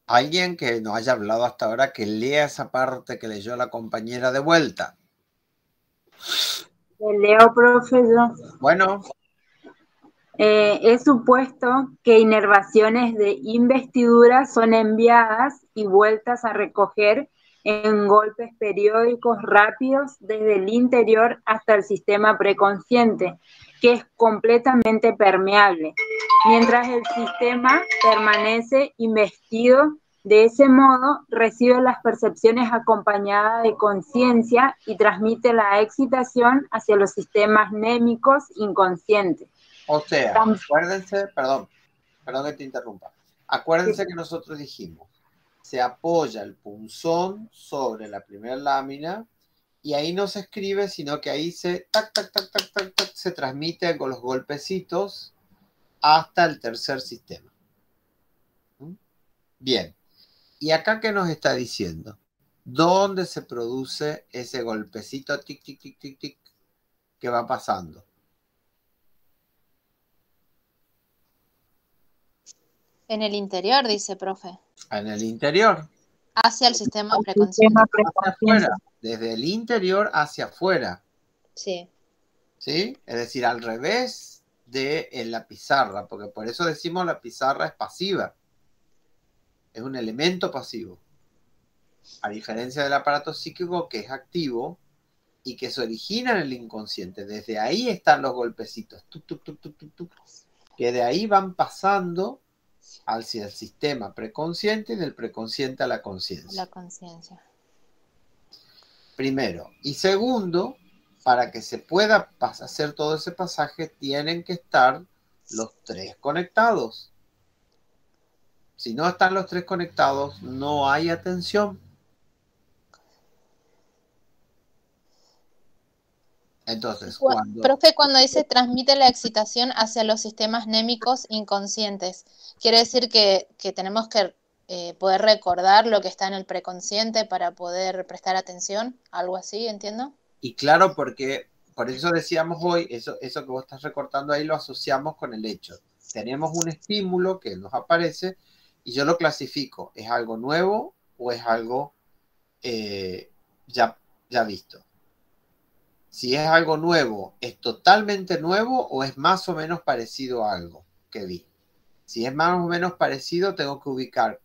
Alguien que no haya hablado hasta ahora, que lea esa parte que leyó la compañera de vuelta. Leo, profe, yo. Bueno. He supuesto que inervaciones de investidura son enviadas y vueltas a recoger en golpes periódicos rápidos desde el interior hasta el sistema preconsciente, que es completamente permeable, mientras el sistema permanece investido. De ese modo, recibe las percepciones acompañadas de conciencia y transmite la excitación hacia los sistemas némicos inconscientes. O sea, acuérdense, perdón que te interrumpa. Acuérdense que nosotros dijimos, se apoya el punzón sobre la primera lámina y ahí no se escribe, sino que ahí se tac, tac, tac, tac, tac, tac, se transmite con los golpecitos hasta el tercer sistema. Bien. ¿Y acá qué nos está diciendo? ¿Dónde se produce ese golpecito tic, tic, tic, tic, tic que va pasando? En el interior, dice profe. En el interior. Hacia el sistema preconsciente. Hacia afuera, desde el interior hacia afuera. Sí. ¿Sí? Es decir, al revés de la pizarra, porque por eso decimos la pizarra es pasiva. Es un elemento pasivo. A diferencia del aparato psíquico que es activo y que se origina en el inconsciente. Desde ahí están los golpecitos. Tuc, tuc, tuc, tuc, tuc, tuc, que de ahí van pasando hacia el sistema preconsciente y del preconsciente a la conciencia. La conciencia. Primero. Y segundo, para que se pueda hacer todo ese pasaje, tienen que estar los tres conectados. Si no están los tres conectados, no hay atención. Entonces, Profe, cuando dice transmite la excitación hacia los sistemas némicos inconscientes, ¿quiere decir que tenemos que poder recordar lo que está en el preconsciente para poder prestar atención? ¿Algo así, entiendo? Y claro, porque por eso decíamos hoy, eso que vos estás recortando ahí lo asociamos con el hecho. Tenemos un estímulo que nos aparece y yo lo clasifico. ¿Es algo nuevo o es algo ya visto? Si es algo nuevo, ¿es totalmente nuevo o es más o menos parecido a algo que vi? Si es más o menos parecido, tengo que ubicar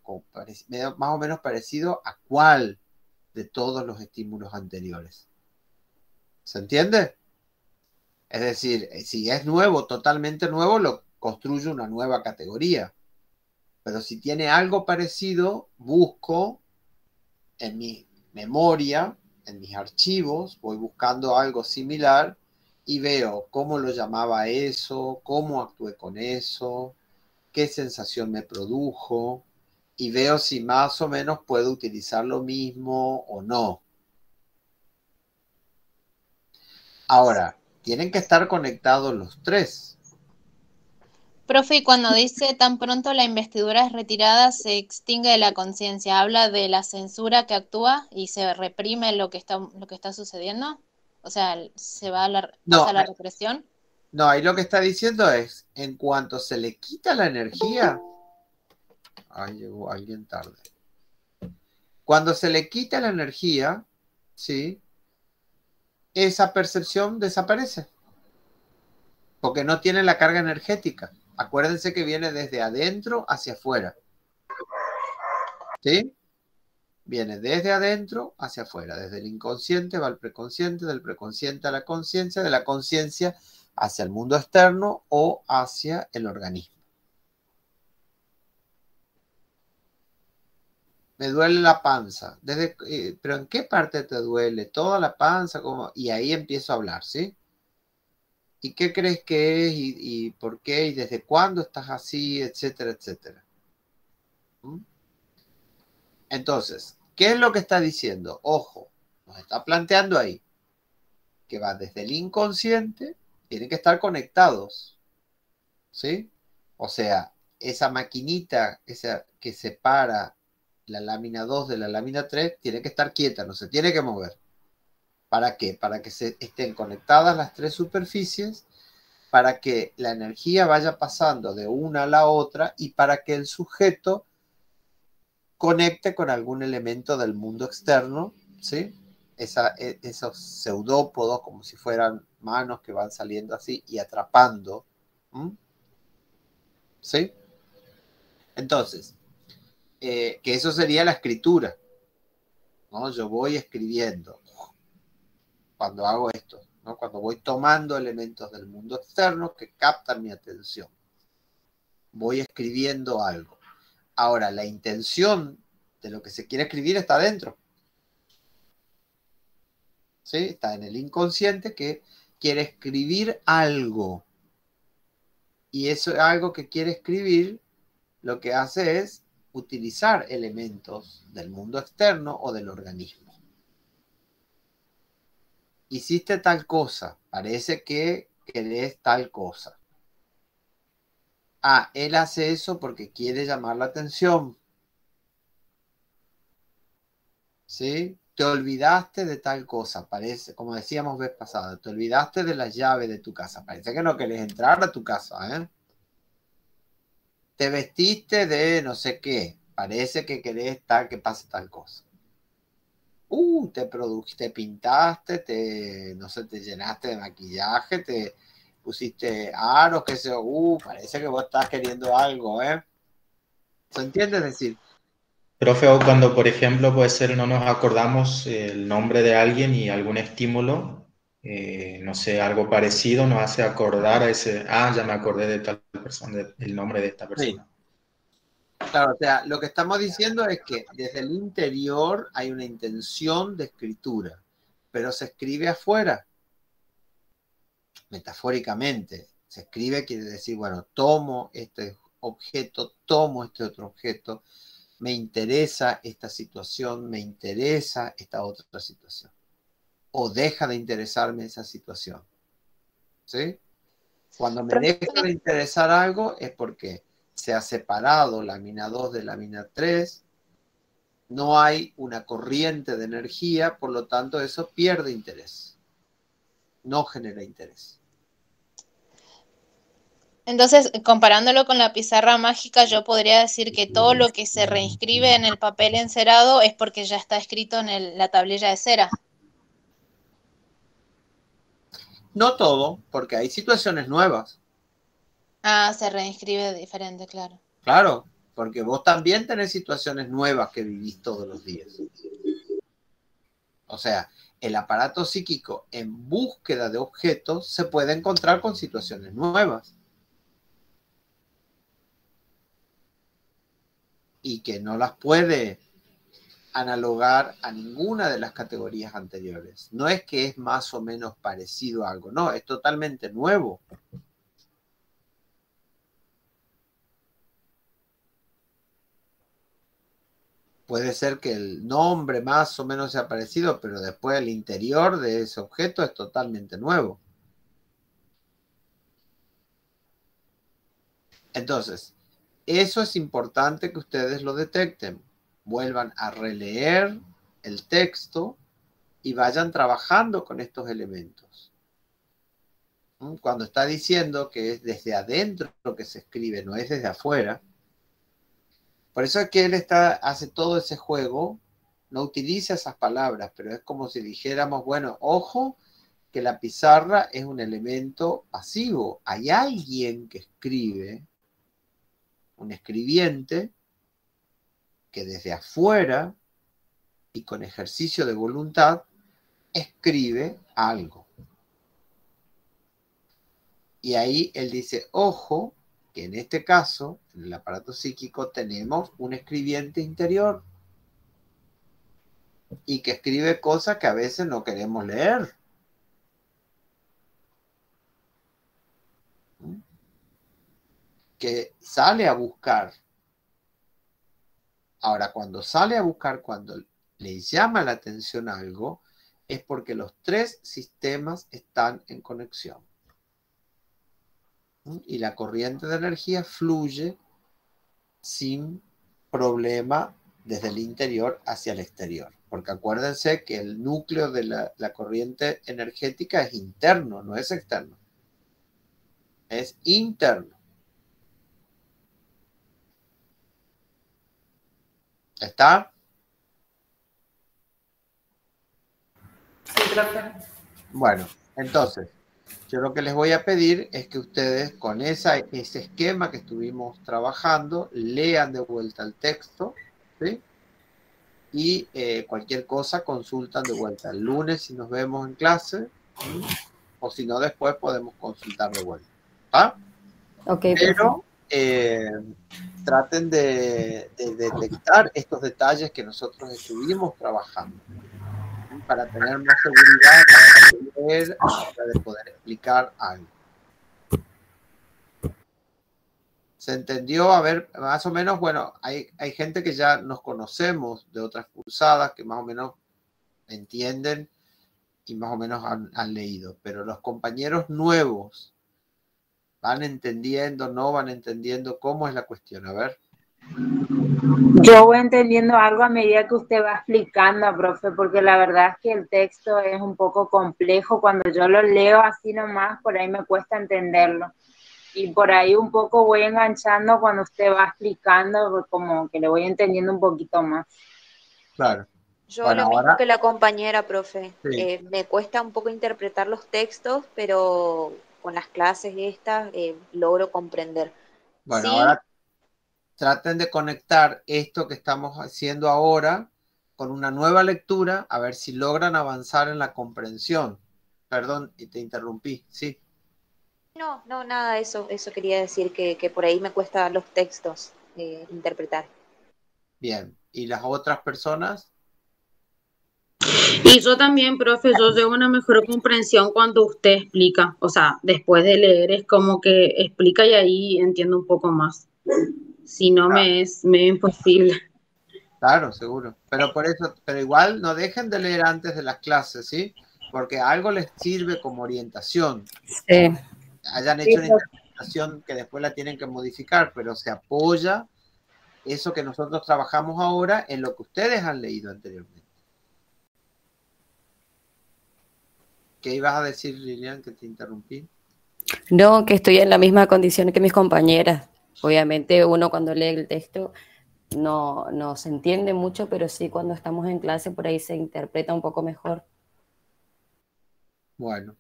más o menos parecido a cuál de todos los estímulos anteriores. ¿Se entiende? Es decir, si es nuevo, totalmente nuevo, lo construyo una nueva categoría. Pero si tiene algo parecido, busco en mi memoria, en mis archivos, voy buscando algo similar y veo cómo lo llamaba eso, cómo actué con eso, qué sensación me produjo y veo si más o menos puedo utilizar lo mismo o no. Ahora, tienen que estar conectados los tres. Profe, y cuando dice tan pronto la investidura es retirada, se extingue de la conciencia, ¿habla de la censura que actúa y se reprime lo que está sucediendo? O sea, ¿se va pasa No, a la represión? no, ahí lo que está diciendo es, en cuanto se le quita la energía, ahí llegó alguien tarde. Cuando se le quita la energía, ¿sí? Esa percepción desaparece, porque no tiene la carga energética. Acuérdense que viene desde adentro hacia afuera. ¿Sí? Viene desde adentro hacia afuera. Desde el inconsciente va al preconsciente, del preconsciente a la conciencia, de la conciencia hacia el mundo externo o hacia el organismo. Me duele la panza. ¿Pero en qué parte te duele? ¿Toda la panza? ¿Cómo? Y ahí empiezo a hablar, ¿sí? ¿Y qué crees que es? ¿Y por qué? ¿Y desde cuándo estás así? Etcétera, etcétera. ¿Mm? Entonces, ¿qué es lo que está diciendo? Ojo, nos está planteando ahí que va desde el inconsciente, tienen que estar conectados, ¿sí? O sea, esa maquinita esa que separa la lámina 2 de la lámina 3 tiene que estar quieta, no se tiene que mover. ¿Para qué? Para que se estén conectadas las tres superficies, para que la energía vaya pasando de una a la otra y para que el sujeto conecte con algún elemento del mundo externo, ¿sí? Esos pseudópodos, como si fueran manos que van saliendo así y atrapando, ¿sí? Entonces, que eso sería la escritura, ¿no? Yo voy escribiendo cuando hago esto, ¿no? Cuando voy tomando elementos del mundo externo que captan mi atención. Voy escribiendo algo. Ahora, la intención de lo que se quiere escribir está adentro. ¿Sí? Está en el inconsciente que quiere escribir algo. Y eso algo que quiere escribir, lo que hace es utilizar elementos del mundo externo o del organismo. Hiciste tal cosa, parece que querés tal cosa. Ah, él hace eso porque quiere llamar la atención. ¿Sí? Te olvidaste de tal cosa, parece, como decíamos vez pasada, te olvidaste de la llave de tu casa, parece que no querés entrar a tu casa, ¿eh? Te vestiste de no sé qué, parece que querés que pase tal cosa. Te produjiste, pintaste, no sé, te llenaste de maquillaje, te pusiste aros, qué sé yo, parece que vos estás queriendo algo, ¿eh? ¿Se entiende? Es decir, Profe, o cuando, por ejemplo, puede ser no nos acordamos el nombre de alguien y algún estímulo, no sé, algo parecido nos hace acordar a ese, ya me acordé de tal persona, el nombre de esta persona. sí. Claro, o sea, lo que estamos diciendo es que desde el interior hay una intención de escritura, pero se escribe afuera, metafóricamente. Se escribe, quiere decir, bueno, tomo este objeto, tomo este otro objeto, me interesa esta situación, me interesa esta otra situación. O deja de interesarme esa situación. ¿Sí? Cuando me deja de interesar algo es porque se ha separado lámina 2 de lámina 3, no hay una corriente de energía, por lo tanto eso pierde interés, no genera interés. Entonces, comparándolo con la pizarra mágica, yo podría decir que todo lo que se reinscribe en el papel encerado es porque ya está escrito en la tablilla de cera. No todo, porque hay situaciones nuevas. Se reinscribe diferente, claro. Claro, porque vos también tenés situaciones nuevas que vivís todos los días. O sea, el aparato psíquico en búsqueda de objetos se puede encontrar con situaciones nuevas. Y que no las puede analogar a ninguna de las categorías anteriores. No es que es más o menos parecido a algo, no, es totalmente nuevo. puede ser que el nombre más o menos sea parecido, pero después el interior de ese objeto es totalmente nuevo. Entonces, eso es importante que ustedes lo detecten. Vuelvan a releer el texto y vayan trabajando con estos elementos. Cuando está diciendo que es desde adentro lo que se escribe, no es desde afuera. Por eso es que él hace todo ese juego, no utiliza esas palabras, pero es como si dijéramos, bueno, ojo, que la pizarra es un elemento pasivo. Hay alguien que escribe, un escribiente, que desde afuera y con ejercicio de voluntad escribe algo. Y ahí él dice, ojo, que en este caso, en el aparato psíquico, tenemos un escribiente interior y que escribe cosas que a veces no queremos leer. Que sale a buscar. Ahora, cuando sale a buscar, cuando le llama la atención algo, es porque los tres sistemas están en conexión. Y la corriente de energía fluye sin problema desde el interior hacia el exterior. Porque acuérdense que el núcleo de la corriente energética es interno, no es externo. Es interno. ¿Está? Sí, profe. Bueno, entonces, yo lo que les voy a pedir es que ustedes con ese esquema que estuvimos trabajando, lean de vuelta el texto, ¿sí? Y cualquier cosa consultan de vuelta. El lunes si nos vemos en clase, o si no después podemos consultar de vuelta. ¿Ah? Okay, pero traten de detectar estos detalles que nosotros estuvimos trabajando, ¿sí? Para tener más seguridad de poder explicar algo. ¿Se entendió? A ver, más o menos, bueno, hay gente que ya nos conocemos de otras cursadas que más o menos entienden y más o menos han leído, pero los compañeros nuevos van entendiendo, no van entendiendo cómo es la cuestión. A ver. Yo voy entendiendo algo a medida que usted va explicando, profe, porque la verdad es que el texto es un poco complejo. Cuando yo lo leo así nomás, por ahí me cuesta entenderlo. Y por ahí un poco voy enganchando cuando usted va explicando, como que le voy entendiendo un poquito más. Claro. Yo Bueno, lo mismo ahora, que la compañera, profe. sí. Me cuesta un poco interpretar los textos, pero con las clases estas logro comprender. Bueno, Sí, ahora traten de conectar esto que estamos haciendo ahora con una nueva lectura, a ver si logran avanzar en la comprensión. Perdón, y te interrumpí, sí. no, nada, eso quería decir, que por ahí me cuesta los textos interpretar. Bien. ¿Y las otras personas? Y yo también, profe, yo llevo una mejor comprensión cuando usted explica. O sea, después de leer es como que explica y ahí entiendo un poco más. Si no, me es medio imposible. Claro, seguro. Pero por eso, pero igual no dejen de leer antes de las clases, ¿sí? Porque algo les sirve como orientación. Sí. Hayan hecho una interpretación que después la tienen que modificar, pero se apoya eso que nosotros trabajamos ahora en lo que ustedes han leído anteriormente. ¿Qué ibas a decir, Lilian, que te interrumpí? No, que estoy en la misma condición que mis compañeras. Obviamente uno cuando lee el texto no se entiende mucho, pero sí cuando estamos en clase por ahí se interpreta un poco mejor. Bueno,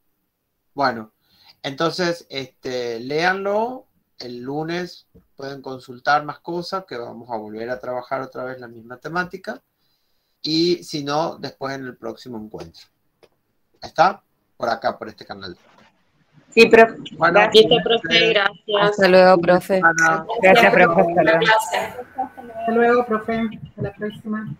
entonces léanlo. El lunes pueden consultar más cosas, que vamos a volver a trabajar otra vez la misma temática. Y si no, después en el próximo encuentro. ¿Está? Por acá, por este canal. Sí, profe. Bueno, Listo, profe, gracias. Hasta luego, profe. Gracias, profe. Hasta luego. Hasta luego, profe. Hasta la próxima.